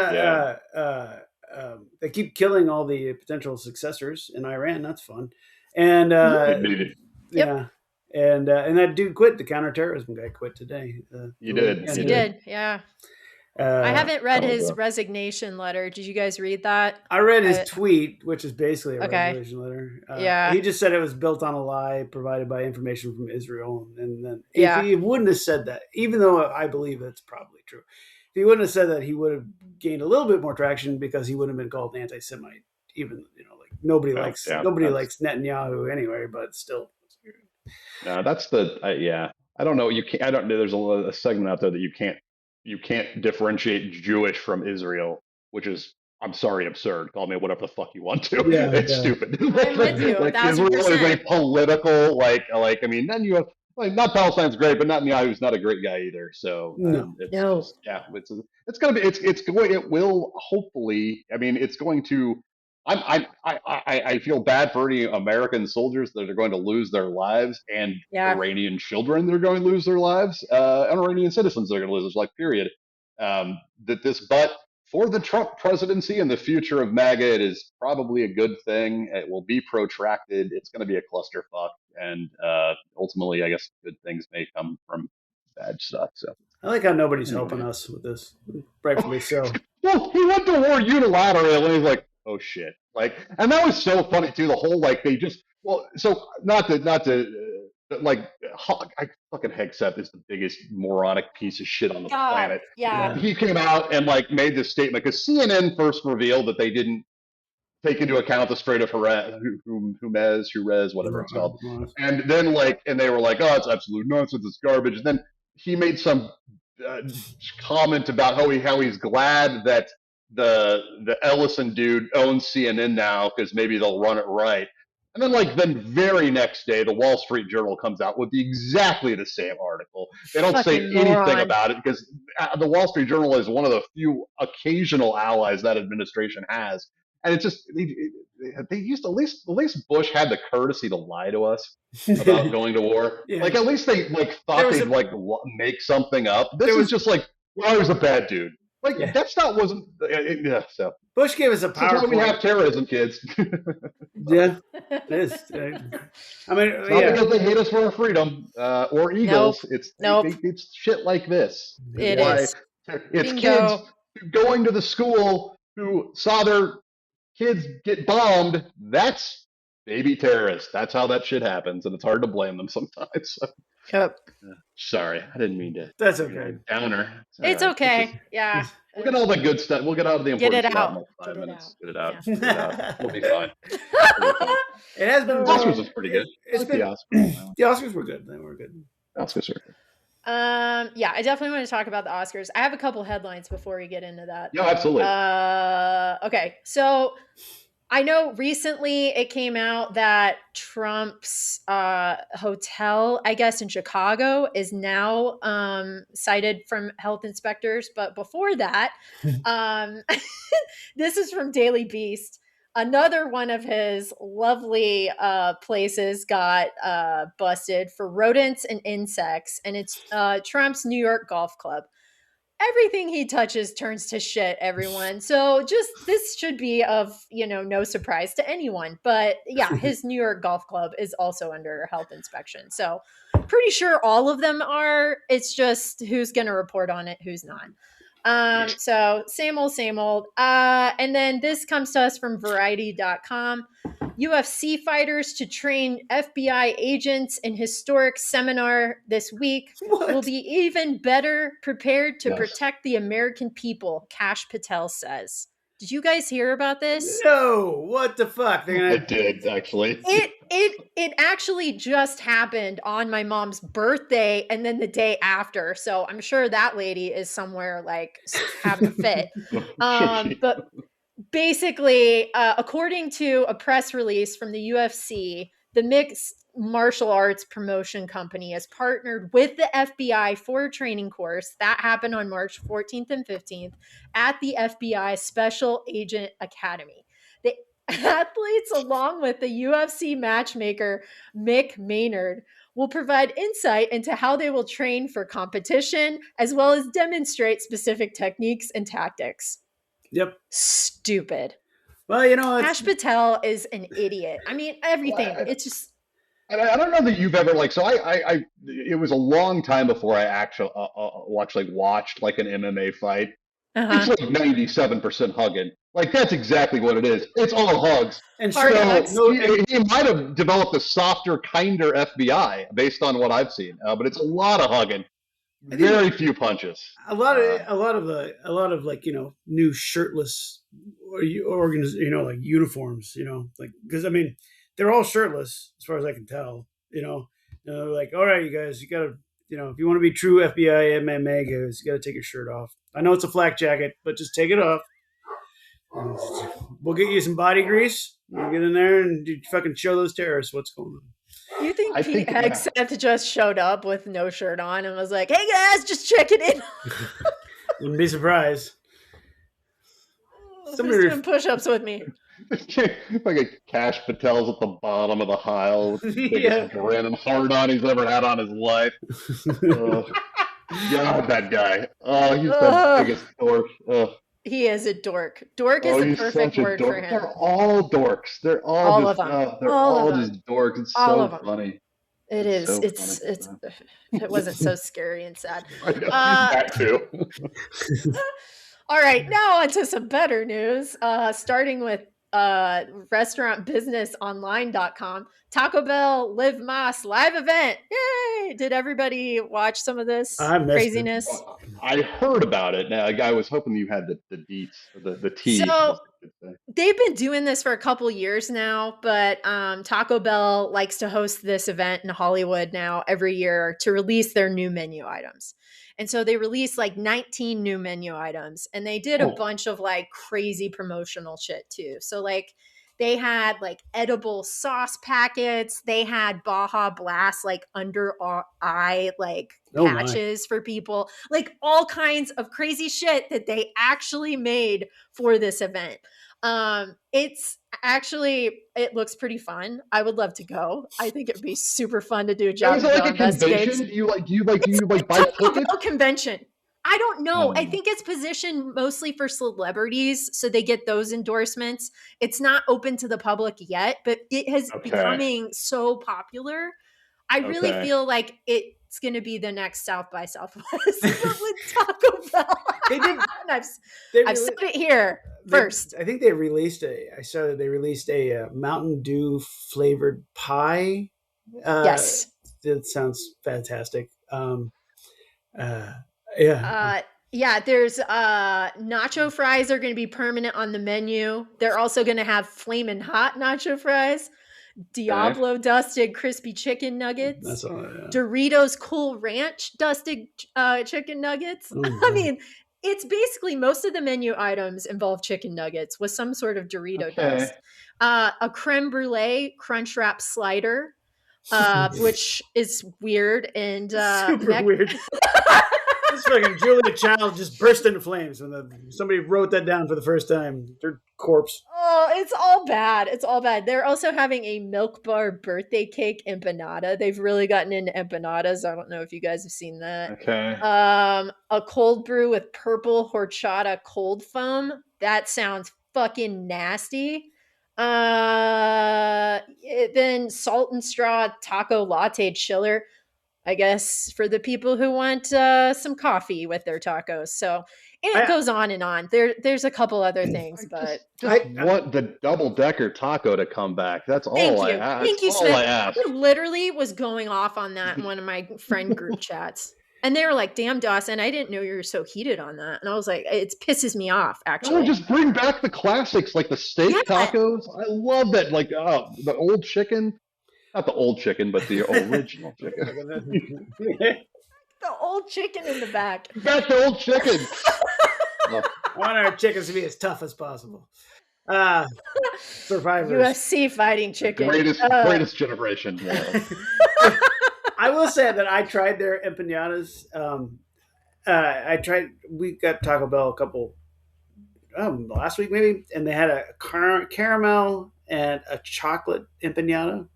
they keep killing all the potential successors in Iran. That's fun. And yeah, and that dude quit. The counterterrorism guy quit today. You did. Yes, he did. Yeah. I haven't read his resignation letter. Did you guys read that? I read his tweet, which is basically a Okay. resignation letter. Yeah. He just said it was built on a lie provided by information from Israel. And then Yeah. if he wouldn't have said that, even though I believe that's probably true, if he wouldn't have said that, he would have gained a little bit more traction because he wouldn't have been called an anti-Semite. Even like nobody likes Netanyahu anyway, but still. No, that's I don't know. You can't. I don't know. There's a segment out there that you can't differentiate Jewish from Israel, which is, I'm sorry, absurd. Call me whatever the fuck you want to. Yeah, It's stupid. I'm with you, Like Israel is a 1,000%. political, I mean, then you have not Palestine's great, but Netanyahu's not a great guy either. So No. it's No. just, it's gonna be it will hopefully. I mean, it's going to. I feel bad for any American soldiers that are going to lose their lives, and Yeah. Iranian children that are going to lose their lives, and Iranian citizens that are going to lose their life. Period. But for the Trump presidency and the future of MAGA, it is probably a good thing. It will be protracted. It's going to be a clusterfuck. and ultimately, I guess good things may come from bad stuff. So I like how nobody's anyway. helping us with this, rightfully so. Well, he went to war unilaterally, and he's like, "Oh shit!" Like, and that was so funny too. The whole like they just so like I fucking Hegseth is the biggest moronic piece of shit on the God, planet. yeah. He came out and like made this statement because CNN first revealed that they didn't take into account the Strait of Jerez, whatever it's called. And then and they were like, "Oh, it's absolute nonsense. It's garbage." And then he made some comment about how he's glad that the Ellison dude owns CNN now because maybe they'll run it right. And then very next day, the Wall Street Journal comes out with exactly the same article. They don't say anything about it because the Wall Street Journal is one of the few occasional allies that administration has. And it's just they used at least Bush had the courtesy to lie to us about going to war. Yeah. Like at least they thought they'd make something up. This is just like, well, he was a bad dude. Like that's not wasn't yeah. So Bush gave us a PowerPoint. That's why we have terrorism, kids. Yeah, it is. I mean, it's not because they hate us for our freedom or eagles. Nope. It's shit like this. It is. It's kids going to the school who saw their kids get bombed. That's baby terrorists. That's how that shit happens, and it's hard to blame them sometimes. Yep. Sorry, I didn't mean to. That's okay. Downer. It's okay. Yeah. We'll get all the good stuff. We'll get out of the important stuff in like 5 Get it minutes. out. Get it out. Get it out. We'll be fine. It has been. The Oscars was pretty good. It's been, the Oscars. The Oscars were good. They were good. Oscars were good. Yeah, I definitely want to talk about the Oscars. I have a couple headlines before we get into that. Yeah, absolutely. Okay, so I know recently it came out that Trump's hotel, I guess in Chicago, is now cited from health inspectors. But before that, this is from Daily Beast. Another one of his lovely places got busted for rodents and insects, and it's Trump's New York Golf Club. Everything he touches turns to shit, everyone. So just this should be of, no surprise to anyone. But yeah, his New York Golf Club is also under health inspection. So pretty sure all of them are. It's just who's going to report on it, who's not. So same old. And then this comes to us from variety.com. UFC fighters to train FBI agents in historic seminar this week will be even better prepared to protect the American people, Kash Patel says. Did you guys hear about this? No, what the fuck? I did, actually. It actually just happened on my mom's birthday and then the day after. So I'm sure that lady is somewhere like having a fit. But basically, according to a press release from the UFC, the mixed martial arts promotion company has partnered with the FBI for a training course that happened on March 14th and 15th at the FBI Special Agent Academy. The athletes, along with the UFC matchmaker Mick Maynard, will provide insight into how they will train for competition, as well as demonstrate specific techniques and tactics. Yep. Stupid. Well, Kash Patel is an idiot. I mean, everything. It's just. I don't know that you've ever I it was a long time before I actually watched like an MMA fight. It's like 97% hugging. Like that's exactly what it is. It's all hugs. And so he might have developed a softer, kinder FBI based on what I've seen, but it's a lot of hugging. Very few punches. A lot of like new shirtless like uniforms. Because I mean they're all shirtless as far as I can tell. Like all right, you guys, you gotta if you want to be true FBI MMA guys, you gotta take your shirt off. I know it's a flak jacket, but just take it off. We'll get you some body grease. You get in there and you fucking show those terrorists what's going on. You think Pete Hegseth just showed up with no shirt on and was like, "Hey guys, just checking in." Wouldn't be surprised. Somebody doing push-ups with me. Like a Kash Patel's at the bottom of the aisle. Biggest grin and hard on he's ever had on his life. God, that guy. Oh, he's the biggest dork. He is a dork. Dork is Oh, the he's perfect such a word for dork. They're him. all dorks. They're all All of just them. they're All of all them. just dorks. It's All of so them. funny. It It's is. so funny. It's if it wasn't so scary and sad. I know Uh that too. all right, now on to some better news. Starting with restaurantbusinessonline.com. Taco Bell Live Mas live event. Yay! Did everybody watch some of this I missed it. craziness? I heard about it. Now, I was hoping you had the deets, or the tea, So as the kids say. they've been doing this for a couple years now, but Taco Bell likes to host this event in Hollywood now every year to release their new menu items. And so they released like 19 new menu items, and they did a Oh, bunch of like crazy promotional shit too. So like they had like edible sauce packets, they had Baja Blast like under eye like Oh my. patches for people, like all kinds of crazy shit that they actually made for this event. It's actually it looks pretty fun. I would love to go. I think it would be super fun to do a now, is Johnny it like Go a investigates. convention? Do you buy Taco tickets? Bell convention. I don't know. I Oh, think it's positioned mostly for celebrities, so they get those endorsements. It's not open to the public yet, but it has okay, becoming so popular. I really okay. feel like it's going to be the next South by Southwest, but with Taco Bell. They did. And They I've said really. it here first. I think they released a. I saw that they released a Mountain Dew flavored pie. Uh, Yes. that sounds fantastic. Uh, yeah. Uh, yeah, there's nacho fries are going to be permanent on the menu. They're also going to have flaming hot nacho fries, Okay. Diablo dusted crispy chicken nuggets, That's all. Yeah. Doritos Cool Ranch dusted chicken nuggets. Oh I my. mean, it's basically most of the menu items involve chicken nuggets with some sort of Dorito Okay. dust. A creme brulee crunch wrap slider, which is weird, and Super weird. This fucking Julia Child just burst into flames when somebody wrote that down for the first time. Their corpse. Oh, it's all bad. It's all bad. They're also having a Milk Bar birthday cake empanada. They've really gotten into empanadas. I don't know if you guys have seen that. Okay. A cold brew with purple horchata cold foam. That sounds fucking nasty. Then salt and straw taco latte chiller. I guess for the people who want some coffee with their tacos. So it I goes on and on. There's a couple other things, I but just want the double decker taco to come back. That's all thank I you. ask. Thank That's you, all Smith. I ask. I literally was going off on that in one of my friend group chats. And they were like, damn, Dawson, I didn't know you were so heated on that. And I was like, it pisses me off, No, actually. just bring back the classics like the steak Yeah. tacos. I love that. Like the old chicken, not the old chicken, but the original chicken. The old chicken in the back. Back to old chicken. Oh, I want our chickens to be as tough as possible. Survivors. UFC fighting chicken. greatest generation. Yeah. I will say that I tried their empanadas. We got Taco Bell a couple last week maybe, and they had a caramel and a chocolate empanada.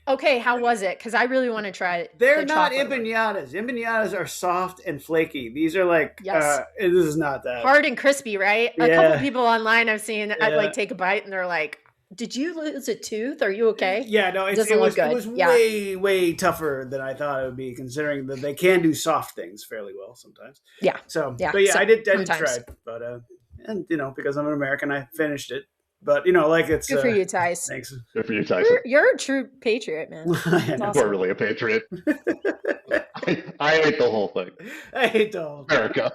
Okay, how was it? Because I really want to try it. They're the not chocolate one. empanadas. Empanadas are soft and flaky. These are like Yes. this is not that. Hard and crispy, right? A Yeah. couple people online I've seen, I'd Yeah. like take a bite and they're like, "Did you lose a tooth? Are you okay?" Yeah, no, it Doesn't was look good. it was Yeah. way tougher than I thought it would be, considering that they can do soft things fairly well sometimes. Yeah. So, Yeah, but yeah, so- I did try sometimes. it, but and because I'm an American, I finished it. But like it's Good for you, Tice. Thanks. Good for you, Tyson. You're a true patriot, man. I That's know. You awesome. are really a patriot. I hate the whole thing. I hate the whole thing. America.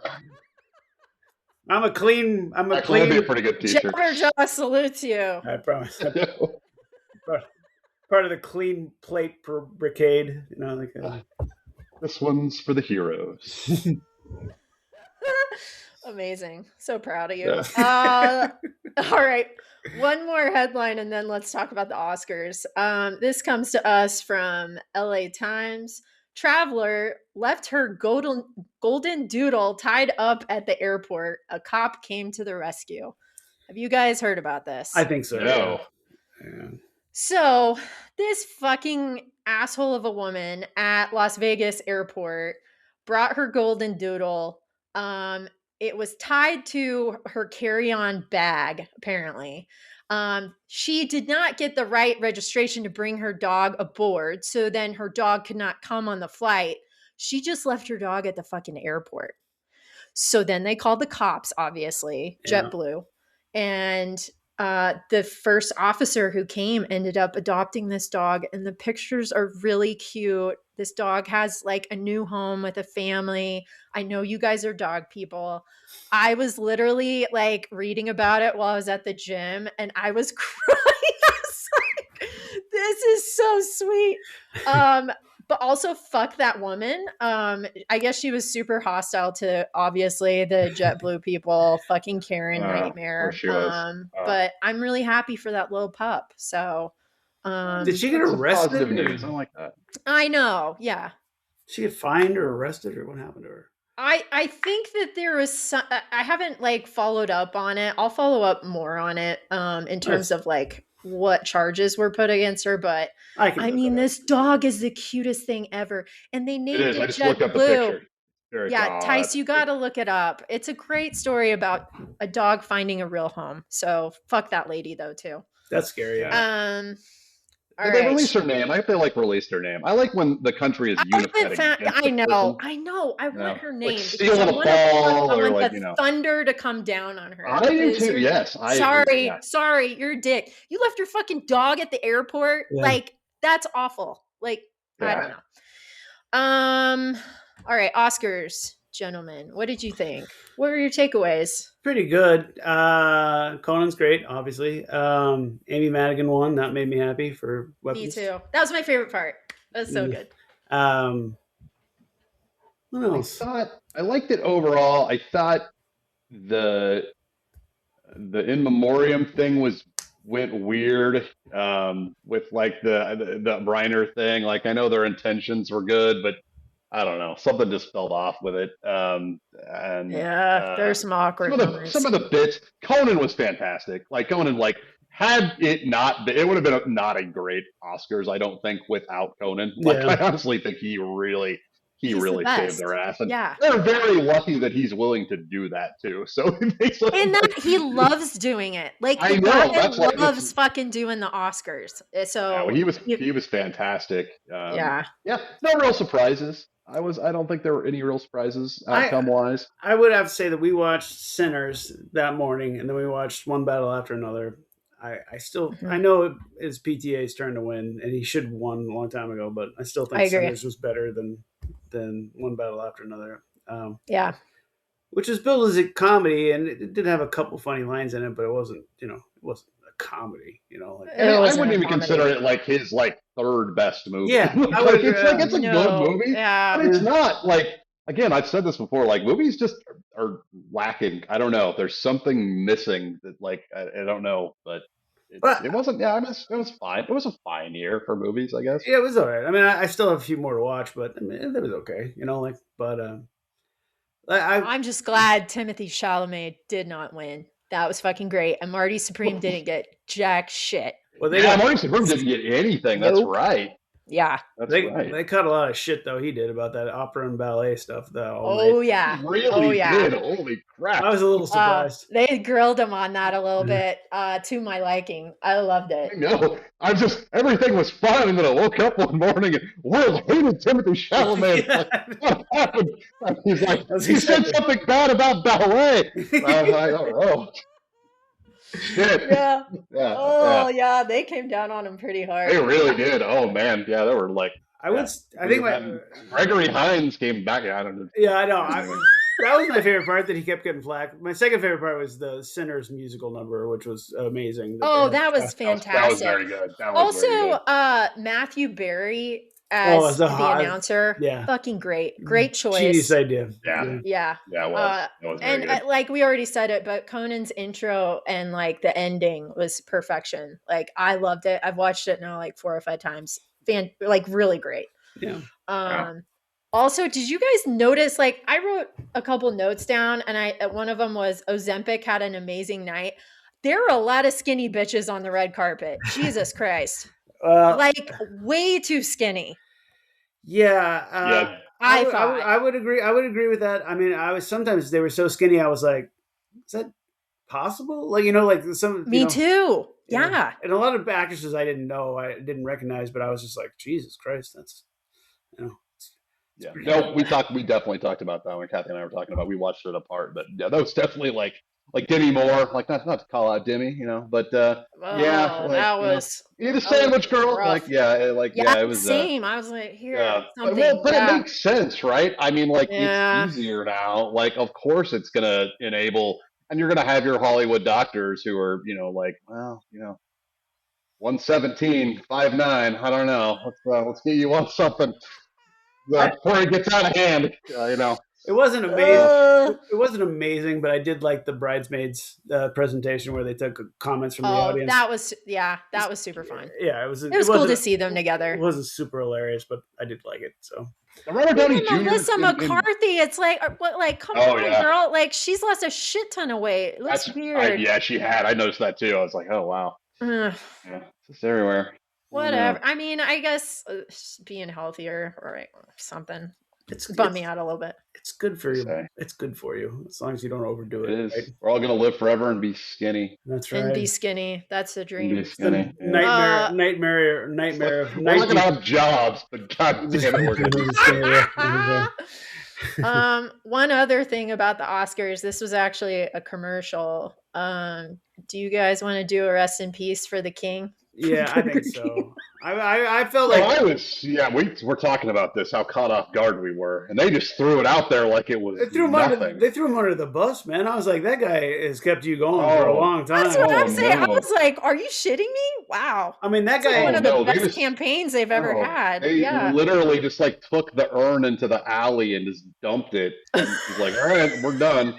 I'm a clean. Actually, that'd be a pretty good t-shirt. Jabberjaw salutes you. I promise. Part of the clean plate brigade. This one's for the heroes. Amazing. So proud of you. Yeah. All right. One more headline and then let's talk about the Oscars. This comes to us from LA Times. Traveler left her golden doodle tied up at the airport. A cop came to the rescue. Have you guys heard about this? I think so. No. Yeah. So, this fucking asshole of a woman at Las Vegas airport brought her golden doodle. it was tied to her carry-on bag, apparently. She did not get the right registration to bring her dog aboard, so then her dog could not come on the flight. She just left her dog at the fucking airport. So then they called the cops, obviously, Yeah. JetBlue. And the first officer who came ended up adopting this dog. And the pictures are really cute. This dog has like a new home with a family. I know you guys are dog people. I was literally like reading about it while I was at the gym and I was crying. I was like, this is so sweet. But also fuck that woman. I guess she was super hostile to obviously the JetBlue people, fucking Karen Of course nightmare. she was. But I'm really happy for that little pup. So Did she get That's some arrested? positive news. I like that. I know, yeah. She get fined or arrested, or what happened to her? I think that there was some, I haven't like followed up on it. I'll follow up more on it in terms of like what charges were put against her, but I mean this dog is the cutest thing ever and they It named is. I it just looked up the JetBlue. picture. There Yeah, oh, Tice, you got that's to look it up. It's a great story about a dog finding a real home. So fuck that lady though too. That's scary. Yeah. All Did they right. release her name? I hope they like released her name. I like when the country is I unified haven't found. against I a know. person. I know. I You know, want her like name Seal because I the want to. Fall I or want like the thunder to come down on her. I do because too. Yes, I agree. Sorry, Yeah. sorry, you're a dick. You left your fucking dog at the airport. Yeah. Like that's awful. Like I don't know. All right, Oscars, gentlemen. What did you think? What were your takeaways? Pretty good. Conan's great, obviously. Amy Madigan won. That made me happy for weapons. Me too. That was my favorite part. That was so good. What else? I liked it overall. I thought the in memoriam thing went weird with like the Briner thing. Like I know their intentions were good, but I don't know, something just fell off with it. And Yeah, there's some awkward moments. some of the bits. Conan was fantastic. Like Conan, like had it not been, it would have been not a great Oscars. I don't think without Conan. Like Yeah. I honestly think he really He's the saved best. their ass. And Yeah. they're very lucky that he's willing to do that too. So it makes And that he loves doing it. Like I the know, guy that's why loves fucking doing the Oscars. So yeah, well, he was fantastic. yeah. Yeah, no real surprises. I don't think there were any real surprises outcome wise. I would have to say that we watched Sinners that morning, and then we watched One Battle After Another. I still I know it's PTA's turn to win, and he should have won a long time ago, but I still think Sinners was better than One Battle After Another. Yeah. Which is billed as a comedy, and it did have a couple funny lines in it, but it wasn't a comedy. Like, I wouldn't even consider it like his like third best movie. Yeah, it's a good movie, yeah, but it's not like. Again, I've said this before. Like movies just are lacking. I don't know. There's something missing that, like, I don't know, but it wasn't. Yeah, it was fine. It was a fine year for movies, I guess. Yeah, it was all right. I mean, I still have a few more to watch, but I mean, it was okay. I'm just glad Timothée Chalamet did not win. That was fucking great, and Marty Supreme didn't get jack shit. Well, Marty Supreme didn't get anything. Nope. That's right. Yeah, they cut a lot of shit though. He did about that opera and ballet stuff. Yeah, he really did. Holy crap! I was a little surprised. They grilled him on that a little bit to my liking. I loved it. I know. Everything was fine, and then I woke up one morning and world hated Timothée Chalamet. Yeah. Like, what happened? He's like, he said something bad about ballet. I was like, oh. Shit. Yeah. Yeah. They came down on him pretty hard. They really did. Oh man, yeah, they were like. I think Gregory Hines came back. I don't know. Yeah, I know. That was my favorite part, that he kept getting flack. My second favorite part was the Sinners musical number, which was amazing. That was fantastic. That was very good. Matthew Berry as the announcer. Yeah. Fucking great. Great choice. Genius idea. Yeah. It was. It was very good. Like we already said it, but Conan's intro and like the ending was perfection. Like I loved it. I've watched it now like 4 or 5 times. Like really great. Yeah. Also, did you guys notice, like I wrote a couple notes down and one of them was Ozempic had an amazing night. There were a lot of skinny bitches on the red carpet. Jesus Christ. Like way too skinny. Yeah. I thought. I would agree. I would agree with that. I mean, I was sometimes they were so skinny. I was like, is that possible? Like like some Me too. yeah. Yeah. And a lot of actresses I didn't know, I didn't recognize, but I was just like, Jesus Christ, that's it's Yeah. pretty No, bad. we talked about that when Kathy and I were talking about. We watched it apart, but yeah, that was definitely like Demi Moore. Like not to call out Demi, but yeah, Oh, like you're the that was sandwich girl. rough. Yeah, It was same. I was like, here, yeah. something. But it Yeah. makes sense, right? I mean, like it's Yeah. easier now. Like, of course, it's gonna enable, and you're gonna have your Hollywood doctors who are, like, well, 117, 5'9". I don't know. Let's get you on something I, before it gets out of hand. it wasn't amazing. Uh, It wasn't amazing, but I did like the bridesmaids presentation where they took comments from the oh, audience. that was super fun. Yeah, It was cool to see them together. It wasn't super hilarious, but I did like it. So Robert Downey Even Jr. Melissa McCarthy, it's like, what? Like, come Oh, on, yeah. girl! Like, she's lost a shit ton of weight. It looks weird. Yeah, she had. I noticed that too. I was like, oh wow. Ugh, Yeah, it's just everywhere. whatever. Yeah. I mean, I guess being healthier or something it's bummed me out a little bit. It's good for you. Say. It's good for you as long as you don't overdo It it. is. Right? We're all gonna live forever and be skinny. That's right. And be skinny. That's the And dream. be skinny. The Yeah. nightmare of We're not gonna have jobs, but god damn it, we're gonna be skinny. One other thing about the Oscars, this was actually a commercial. Do you guys want to do a rest in peace for the king? Yeah, I think so. I felt So like we're talking about this, how caught off guard we were, and they just threw it out there like it was they threw him under the bus, man. I was like, that guy has kept you going for a long time. That's what I'm saying. No. I was like, are you shitting me? Wow. I mean, that It's like guy. one of the best campaigns they've ever had. They Yeah. literally just took the urn into the alley and just dumped it. And was like, all right, we're done.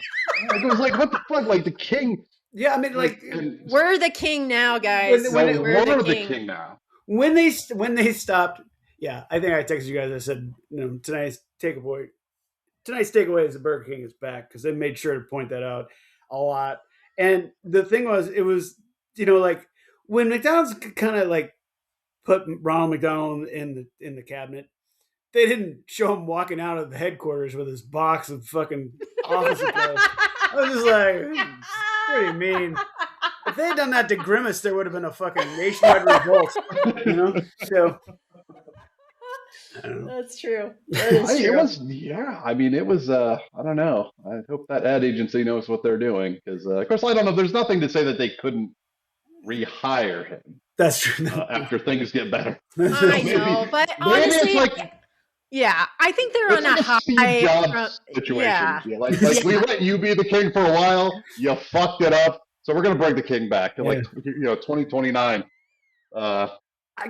It was like, what the fuck? Like the king. Yeah, I mean, We're the king now, guys. We're the king now. When they stopped, yeah, I think I texted you guys. I said, tonight's takeaway is the Burger King is back, because they made sure to point that out a lot. And the thing was, it was like when McDonald's kind of like put Ronald McDonald in the cabinet, they didn't show him walking out of the headquarters with his box of fucking office supplies. I was just like, pretty mean. If they had done that to Grimace, there would have been a fucking nationwide revolt. So I don't know. That's true. That is true. It was, yeah. I mean, it was. I don't know. I hope that ad agency knows what they're doing, because, of course, I don't know. There's nothing to say that they couldn't rehire him. That's true. After things get better. I know, but honestly, yeah, I think they're on a high Steve Jobs situation. Yeah. We let you be the king for a while. You fucked it up, so we're gonna bring the king back to 2029. I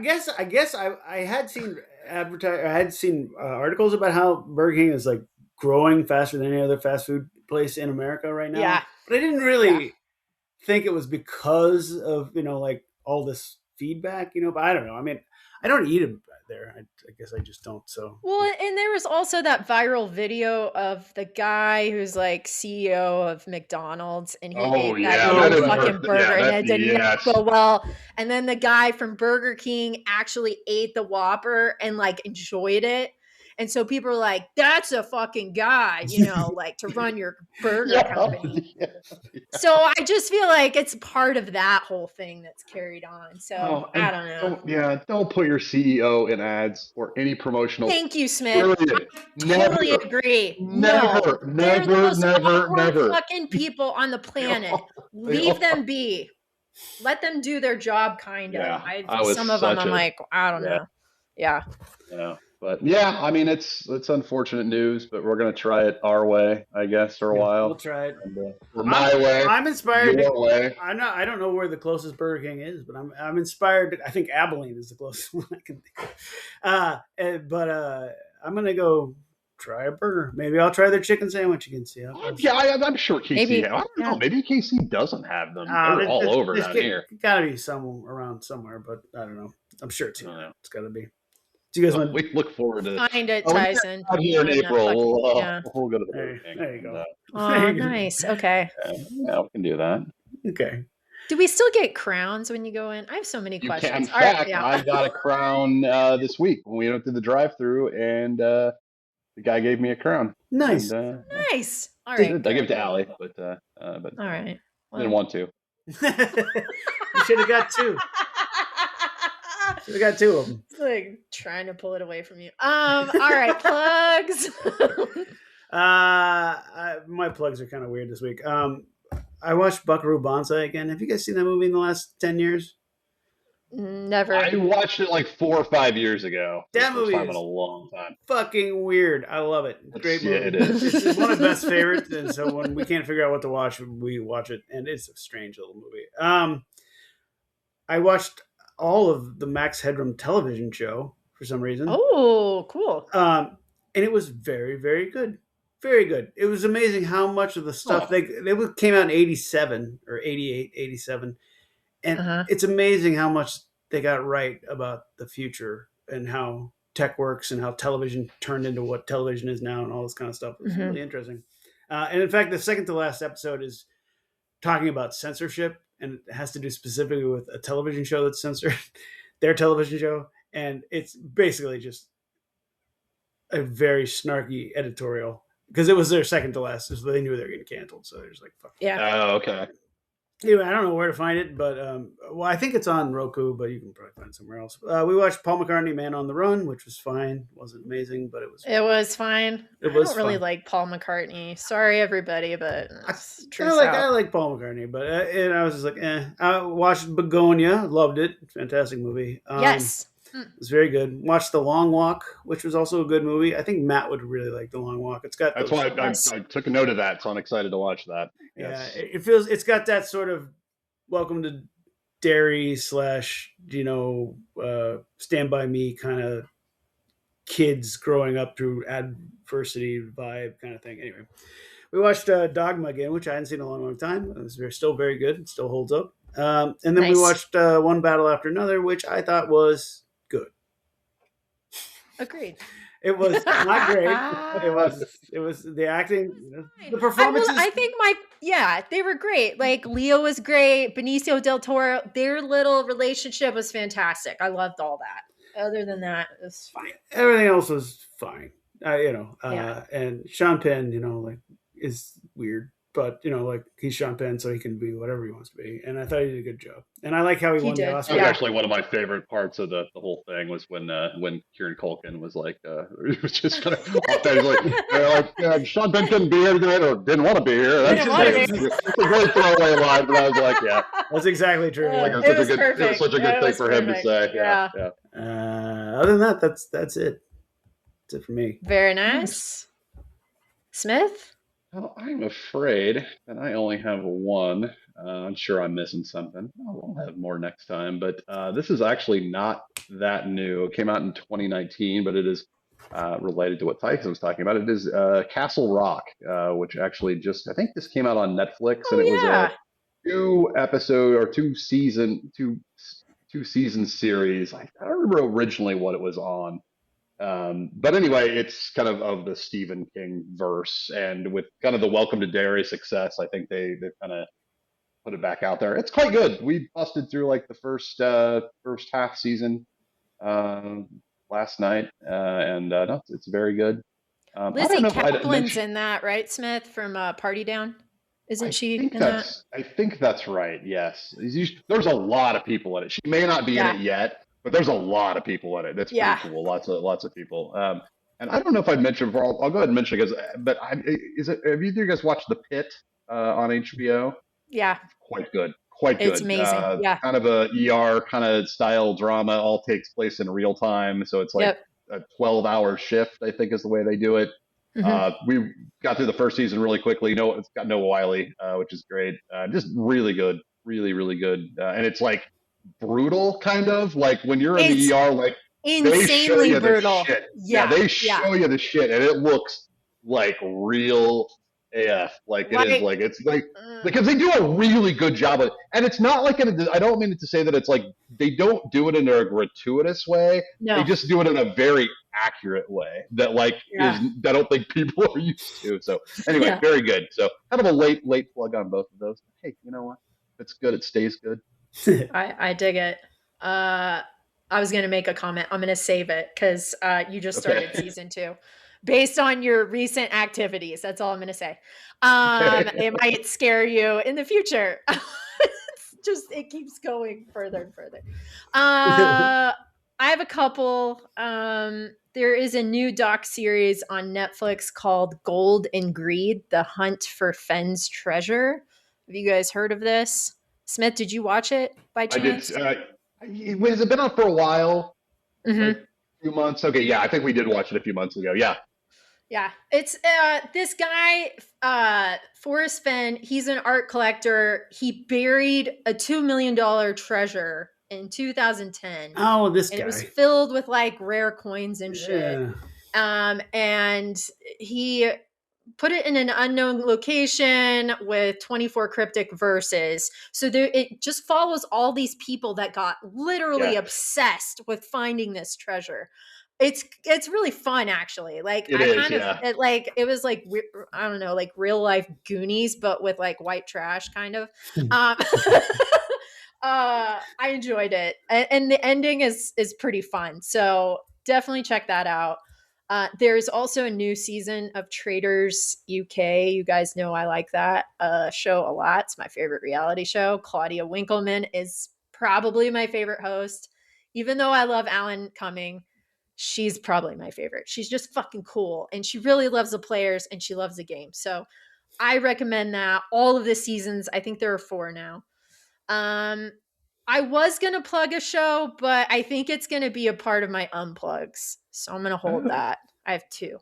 guess I had seen articles about how Burger King is like growing faster than any other fast food place in America right now. Yeah, but I didn't really think it was because of like all this feedback. But I don't know. I mean, I don't eat them there. I guess I just don't. So well, and there was also that viral video of the guy who's like CEO of McDonald's, and he ate that fucking burger, and it did not go well. And then the guy from Burger King actually ate the Whopper and like enjoyed it. And so people are like, that's a fucking guy, like to run your burger company. So I just feel like it's part of that whole thing that's carried on. So I don't know. Don't put your CEO in ads or any promotional. Thank you, Smith. Totally agree. Never. They're the most fucking people on the planet. Leave them be. Let them do their job, kind of. Some of them, I'm like, I don't know. Yeah. Yeah. But yeah, I mean, it's unfortunate news, but we're gonna try it our way, I guess, for a while. We'll try it. Or my way. I'm inspired. Your way. I don't know where the closest Burger King is, but I'm inspired. I think Abilene is the closest one I can think of. I'm gonna go try a burger. Maybe I'll try their chicken sandwich again. See how I'm sure KC. I don't know. Maybe KC doesn't have them. They're all over down here. Gotta be around somewhere, but I don't know. I'm sure it's here. It's gotta be. Do you guys want? We look forward to find it, Tyson. Out here in April, we'll go to the Burger King. There you go. Oh, nice. Okay. Yeah, we can do that. Okay. Do we still get crowns when you go in? I have so many questions. In fact, I got a crown this week when we went through the drive-through, and the guy gave me a crown. Nice. And, Nice. All I right. gave it Good. to Allie, but All right. didn't Well. want to. You should have got two. Should have got two of them. It's like trying to pull it away from you. All right, plugs. My plugs are kind of weird this week. I watched Buckaroo Banzai again. Have you guys seen that movie in the last 10 years? Never. I watched it like 4 or 5 years ago. That First movie time in is a long time. fucking weird. I love it. Great movie. Yeah, it is. It's one of the best favorites. And so when we can't figure out what to watch, we watch it. And it's a strange little movie. I watched all of the Max Headroom television show for some reason. Oh, cool. And it was very, very good. Very good. It was amazing how much of the stuff they came out in 87 or 88, 87. And it's amazing how much they got right about the future and how tech works and how television turned into what television is now and all this kind of stuff. It's really interesting. And in fact, the second to last episode is talking about censorship, and it has to do specifically with a television show that's censored, their television show. And it's basically just a very snarky editorial because it was their second to last, so they knew they were getting canceled. So they're just like, fuck. Yeah. Oh, okay. Anyway, I don't know where to find it, but I think it's on Roku, but you can probably find it somewhere else. We watched Paul McCartney, Man on the Run, which was fine. Wasn't amazing, but it was. It was fine. It was I don't really fun. like Paul McCartney. Sorry, everybody, but I like Paul McCartney, but and I was just like, eh. I watched Begonia, loved it, fantastic movie. Yes. It was very good. Watched The Long Walk, which was also a good movie. I think Matt would really like The Long Walk. It's got That's why I took a note of that, so I'm excited to watch that. Yes. Yeah, it's got that sort of Welcome to Derry / Stand By Me kind of kids growing up through adversity vibe kind of thing. Anyway, we watched Dogma again, which I hadn't seen in a long time. It was still very good. It still holds up. And then we watched One Battle After Another, which I thought was good. Agreed. It was not great. It was the acting, the performances. I think they were great. Like Leo was great. Benicio del Toro, their little relationship was fantastic. I loved all that. Other than that, it was fine. Everything else was fine. And Sean Penn, is weird. But, he's Sean Penn, so he can be whatever he wants to be. And I thought he did a good job. And I like how he won the Oscar. That was actually one of my favorite parts of the whole thing was when Kieran Culkin was like, it was just kind of off there. Like Sean Penn couldn't be here today or didn't want to be here. It's a great throwaway line, but I was like, yeah. That's exactly true. It was such a good thing for him to say. Yeah. Other than that, that's it. That's it for me. Very nice. Smith? Well, I'm afraid that I only have one. I'm sure I'm missing something. I'll have more next time. But this is actually not that new. It came out in 2019, but it is related to what Tyson was talking about. It is Castle Rock, which actually I think this came out on Netflix, and it was a 2-episode or 2-season series. I don't remember originally what it was on. But anyway, it's kind of the Stephen King verse, and with kind of the Welcome to Derry success, I think they kind of put it back out there. It's quite good. We busted through like the first half season last night, and no, it's very good. Lizzie Kaplan's in that, right, Smith, from Party Down? Isn't she in that? I think that's right. Yes, there's a lot of people in it. She may not be in it yet. But there's a lot of people in it. That's pretty cool. Lots of people. And I don't know if I'd mentioned before. I'll go ahead and mention it have either of you guys watched The Pit on HBO? Yeah. Quite good. Quite good. It's amazing. Kind of a ER kind of style drama. All takes place in real time. So it's like a 12-hour shift, I think is the way they do it. Mm-hmm. We got through the first season really quickly. It's got Noah Wiley, which is great. Just really good. Really, really good. And it's like brutal, kind of like when you're in the ER, like insanely brutal. They show you the shit, and it looks like real AF. Like it is like it's like because they do a really good job of it, and it's not like I don't mean to say that it's like they don't do it in a gratuitous way. No. They just do it in a very accurate way that I don't think people are used to. So anyway, very good. So kind of a late plug on both of those. Hey, you know what? It's good. It stays good. I dig it. I was going to make a comment. I'm going to save it because you just started season 2. based on your recent activities. That's all I'm going to say. Okay. It might scare you in the future. It's just, it keeps going further and further. I have a couple. There is a new doc series on Netflix called Gold and Greed: The Hunt for Fenn's Treasure. Have you guys heard of this? Smith, did you watch it by I did. chance? Has it been on for a while? Like Mm-hmm. a few months? Okay, yeah, I think we did watch it a few months ago. Yeah, Yeah, it's this guy, Forrest Fenn. He's an art collector. He buried a $2 million treasure in 2010, Oh, this and it was guy. filled with like rare coins and shit. Yeah. And he put it in an unknown location with 24 cryptic verses. So there, it just follows all these people that got literally yeah, obsessed with finding this treasure. It's really fun actually. Like it I is. kind of Yeah, it was like I don't know, like real life Goonies, but with like white trash kind of. I enjoyed it, and the ending is pretty fun. So definitely check that out. There's also a new season of Traders UK. You guys know I like that show a lot. It's my favorite reality show. Claudia Winkleman is probably my favorite host. Even though I love Alan Cumming, she's probably my favorite. She's just fucking cool. And she really loves the players and she loves the game. So I recommend that. All of the seasons, I think there are 4 now. Um, I was gonna plug a show, but I think it's gonna be a part of my unplugs. So I'm gonna hold oh, that. I have 2.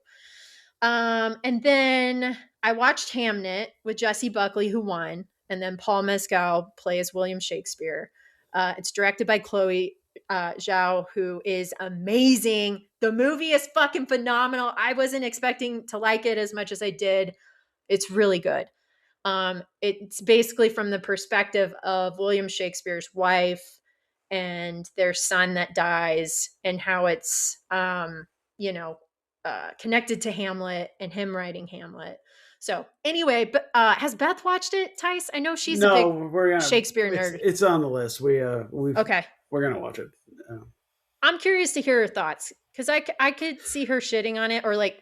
And then I watched Hamnet with Jesse Buckley, who won, and then Paul Mescal plays William Shakespeare. It's directed by Chloe Zhao, who is amazing. The movie is fucking phenomenal. I wasn't expecting to like it as much as I did. It's really good. It's basically from the perspective of William Shakespeare's wife and their son that dies, and how it's you know connected to Hamlet and him writing Hamlet. So anyway, but has Beth watched it, Tice? I know she's a No, big we're gonna. Shakespeare nerd. It's on the list. Okay, We're gonna watch it. I'm curious to hear her thoughts because I could see her shitting on it, or like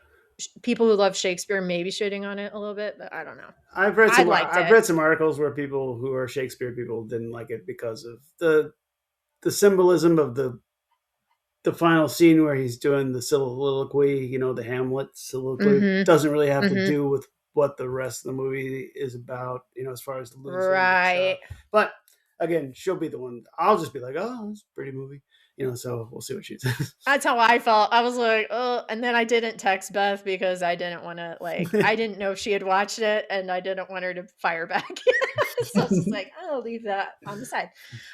people who love Shakespeare maybe shitting on it a little bit, but I don't know. I liked I've it. read some articles where people who are Shakespeare people didn't like it because of the symbolism of the final scene where he's doing the soliloquy. You know, the Hamlet soliloquy Mm-hmm. doesn't really have to Mm-hmm. do with what the rest of the movie is about. You know, as far as losing and stuff. Right. But again, she'll be the one. I'll just be like, oh, it's a pretty movie. You know, so we'll see what she says. That's how I felt. I was like, oh, and then I didn't text Beth because I didn't want to, like, I didn't know if she had watched it and I didn't want her to fire back. So I was just like, I'll leave that on the side.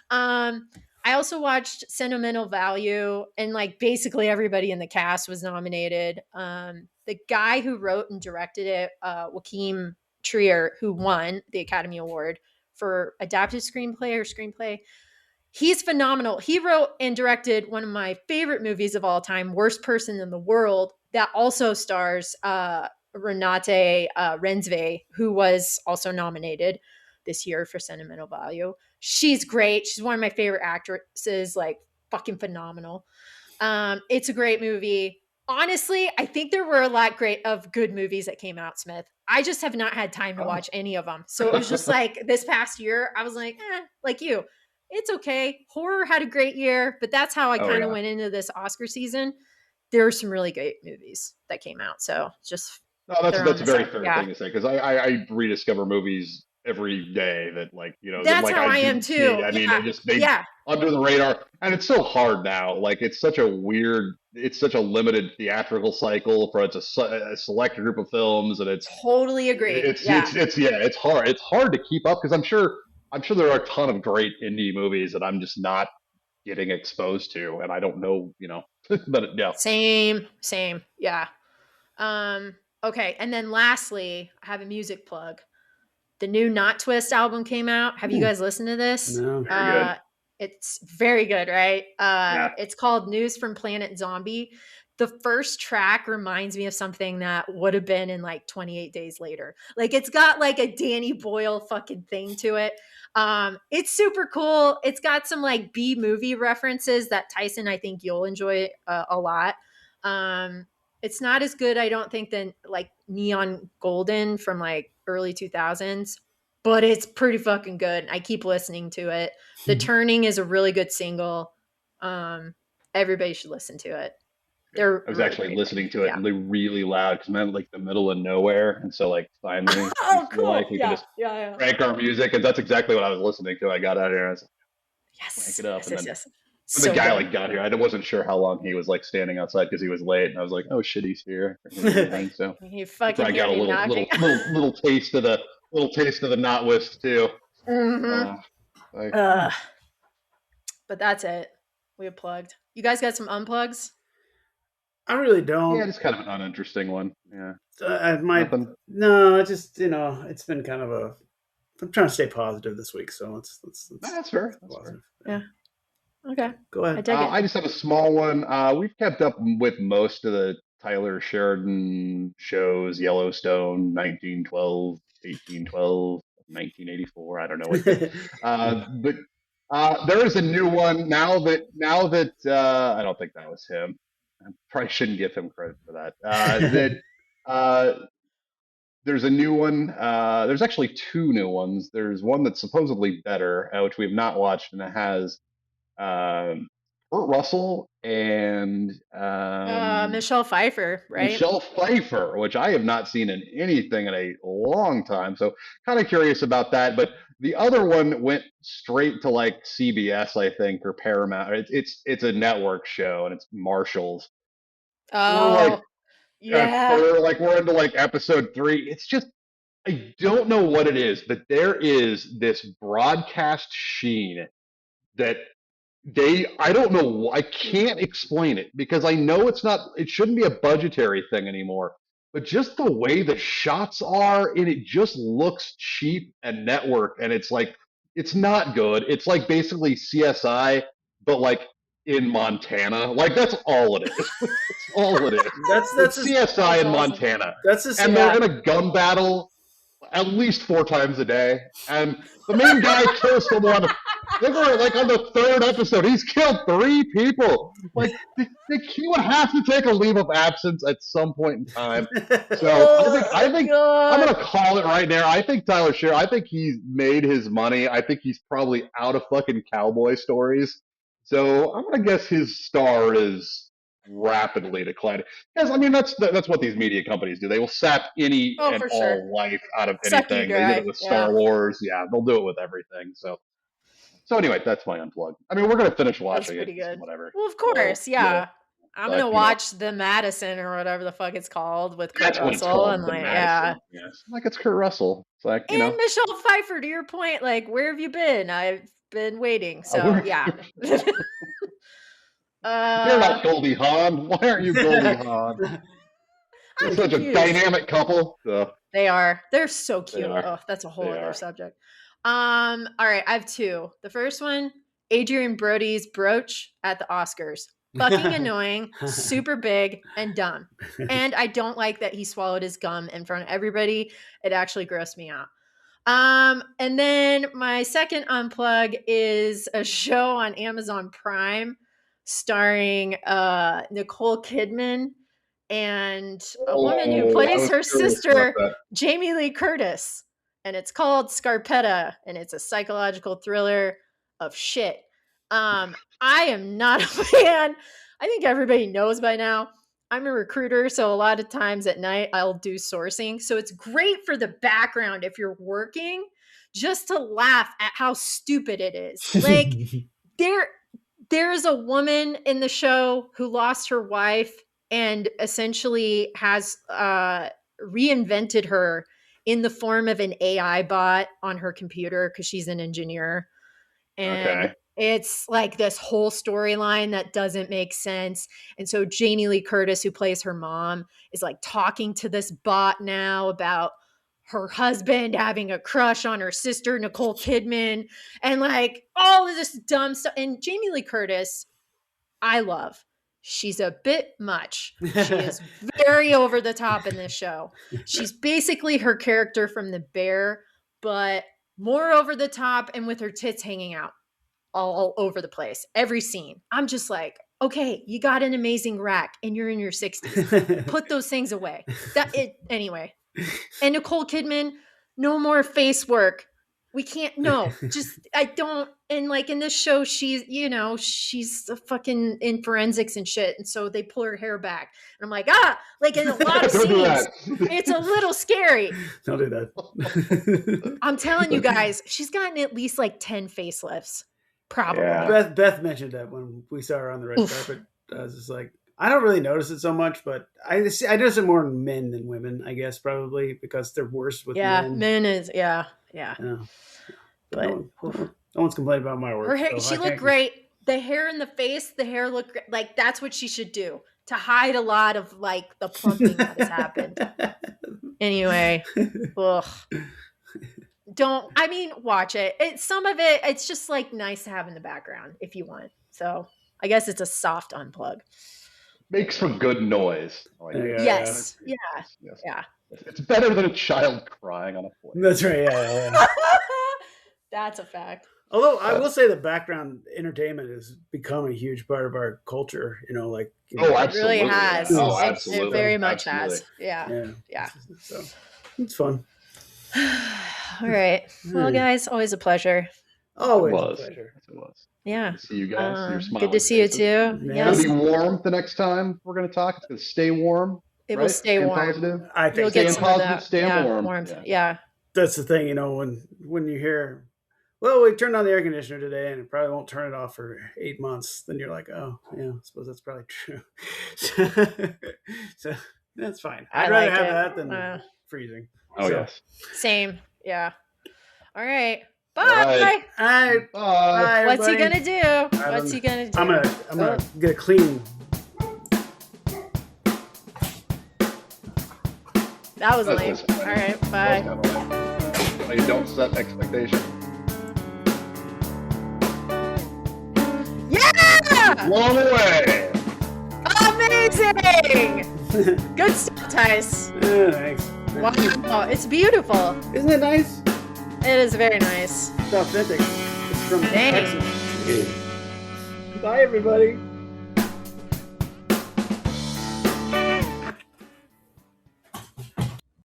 I also watched Sentimental Value, and like basically everybody in the cast was nominated. The guy who wrote and directed it, Joaquin Trier, who won the Academy Award for adapted screenplay or screenplay, he's phenomenal. He wrote and directed one of my favorite movies of all time, Worst Person in the World, that also stars Renate Rensve, who was also nominated this year for Sentimental Value. She's great. She's one of my favorite actresses, like fucking phenomenal. It's a great movie. Honestly, I think there were a lot great of good movies that came out, Smith. I just have not had time to oh. watch any of them. So it was just like this past year, I was like, like you, it's okay. Horror had a great year, but that's how I oh kind of yeah. went into this Oscar season. There were some really great movies that came out. So just No, they're on that's a the very side. fair Yeah. thing to say because I rediscover movies every day that like that That's like how I I am didn't see. too. I mean, Yeah. they Yeah. under the radar, and it's so hard now. Like it's such a weird, it's such a limited theatrical cycle for it's a select group of films, and Totally agree. Yeah. it's yeah, it's hard to keep up because I'm sure there are a ton of great indie movies that I'm just not getting exposed to, and I don't know, but yeah. Same. Yeah. Okay. And then lastly, I have a music plug. The new Not Twist album came out. Have you Ooh, guys listened to this? no. Very good. It's very good, right? Yeah. It's called News from Planet Zombie. The first track reminds me of something that would have been in like 28 Days Later. Like it's got like a Danny Boyle fucking thing to it. It's super cool. It's got some like B movie references that Tyson, I think you'll enjoy a lot. Um, It's not as good, I don't think, than like Neon Golden from like early 2000s, but it's pretty fucking good. I keep listening to it. The Turning is a really good single. Um, Everybody should listen to it. They're I was really actually great listening band. to it Yeah. really loud because I'm in like the middle of nowhere, and so like finally we Oh, feel like cool. we can Yeah. just Yeah. Yeah. crank our music, and that's exactly what I was listening to. I got out here and I was like, crank Yes. it up, Yes. and Yes. then Yes. when the So guy good. like got here, I wasn't sure how long he was like standing outside because he was late, and I was like, oh shit, he's here. I couldn't hear anything, so You he fucking probably hear got a me knocking. little taste of the not whist too. Mm-hmm. Like, But that's it. We have plugged. You guys got some unplugs? I really yeah, don't. just kind of an uninteresting one. Yeah, I might nothing. no. Just it's been kind of a. I'm trying to stay positive this week, so No, let's that's fair. That's fair. positive. Yeah. Yeah. Okay. Go I ahead. dig it. I just have a small one. We've kept up with most of the Tyler Sheridan shows, Yellowstone, 1912, 1812, 1984. I don't know what the, but there is a new one now that I don't think that was him. I probably shouldn't give him credit for that. Uh, there's a new one. There's actually two new ones. There's one that's supposedly better, which we have not watched, and it has um, Kurt Russell and Michelle Pfeiffer, right? Michelle Pfeiffer, which I have not seen in anything in a long time. So kind of curious about that. But the other one went straight to like CBS, I think, or Paramount. It's a network show, and it's Marshalls. We're like Oh, yeah. we're into like episode three. It's just I don't know what it is, but there is this broadcast sheen that I don't know, I can't explain it because I know it shouldn't be a budgetary thing anymore, but just the way the shots are and it just looks cheap and network, and it's like it's not good. It's like basically CSI but like in Montana. Like that's all it is. That's all it is. That's It's a, CSI That's in awesome. Montana. that's a And they're Yeah. in a gun battle at least four times a day. And the main guy kills someone. I think we're like on the third episode. He's killed three people. Like he would have to take a leave of absence at some point in time. So I Oh, think I'm God. gonna call it right now. I think Tyler Shear. I think he's made his money. I think he's probably out of fucking cowboy stories. So I'm gonna guess his star is rapidly declining. Because I mean that's what these media companies do. They will sap any Oh, and for sure. all life out of Suck you anything. They did it dry. with Yeah. Star Wars. Yeah, they'll do it with everything. So anyway, that's my unplug. I mean, we're gonna finish That's watching it. pretty So good. whatever. Well, of We'll course. Yeah. I'm going but to you know, watch The Madison or whatever the fuck it's called with Kurt that's what it's Russell. And called, the like, yeah. Madison. Yes, like it's Kurt Russell. It's like And Michelle Pfeiffer, to your point, like, where have you been? I've been waiting. So, we're, yeah. you're uh, not Goldie Hawn. Why aren't you Goldie Hawn? They're I'm such a confused. dynamic couple. They are. They're so They cute. are. Oh, that's a whole They other are. subject. All right, I have two. The first one, Adrian Brody's brooch at the Oscars. Fucking annoying, super big, and dumb. And I don't like that he swallowed his gum in front of everybody. It actually grossed me out. And then my second unplug is a show on Amazon Prime starring Nicole Kidman and a woman who Oh, I plays was her curious about sister, that. Jamie Lee Curtis. And it's called Scarpetta, and it's a psychological thriller of shit. I am not a fan. I think everybody knows by now. I'm a recruiter, so a lot of times at night I'll do sourcing. So it's great for the background if you're working, just to laugh at how stupid it is. Like there there's a woman in the show who lost her wife and essentially has reinvented her in the form of an AI bot on her computer because she's an engineer. And Okay. it's like this whole storyline that doesn't make sense. And so Jamie Lee Curtis, who plays her mom, is like talking to this bot now about her husband having a crush on her sister, Nicole Kidman, and like all of this dumb stuff. And Jamie Lee Curtis, I love. She's a bit much. She is very over the top in this show. She's basically her character from The Bear, but more over the top and with her tits hanging out all over the place. Every scene. I'm just like, Okay, you got an amazing rack and you're in your 60s. Put those things away. Anyway. And Nicole Kidman, no more face work. We can't, no, just, I don't, and like in this show, she's a fucking in forensics and shit. And so they pull her hair back. And I'm like, like in a lot of Don't do scenes, that. it's a little scary. Don't do that. I'm telling you guys, she's gotten at least like 10 facelifts. Probably. Yeah. Beth mentioned that when we saw her on the red carpet. I was just like, I don't really notice it so much, but I notice it more in men than women, I guess, probably because they're worse with men. Men is, yeah. But no one's complaining about my work. Her hair, she looked great. The hair in the face, the hair looked great. Like, that's what she should do to hide a lot of like the plumping that has happened. Anyway, ugh. Watch it. Some of it, it's just like nice to have in the background if you want. So I guess it's a soft unplug. Makes for good noise. Yes. It's better than a child crying on a plane. That's right. Yeah. That's a fact. Although I will say the background entertainment has become a huge part of our culture. Absolutely. It really has. Oh, absolutely. It very much Absolutely. has. Yeah. So it's fun. All right. Well, guys, always a pleasure. Always It a was. pleasure. It was. Yeah. Good to see you guys. You're smiling good to see you faces. too. Yeah. Yes. It's going to be warm the next time we're going to talk. It's going to stay warm. It will stay warm. Positive. I You'll think get Staying some positive, of that. staying warm. Warmth. Yeah. that's the thing, when you hear, well, we turned on the air conditioner today and it probably won't turn it off for 8 months, then you're like, oh, yeah, I suppose that's probably true. so that's fine. I'd rather have that than freezing. Oh, yes. Same. Yeah. All right. Bye. All right. Bye. What's he everybody. gonna do? What's he gonna do? I'm gonna get a clean. That was That's lame. listen, All right. Bye. No, you don't set expectations. Yeah. Blown away. Amazing. Good stuff, Tice. Thanks. Wow. It's beautiful. Isn't it nice? It is very nice. It's authentic. It's from Dang. Texas. Bye, everybody.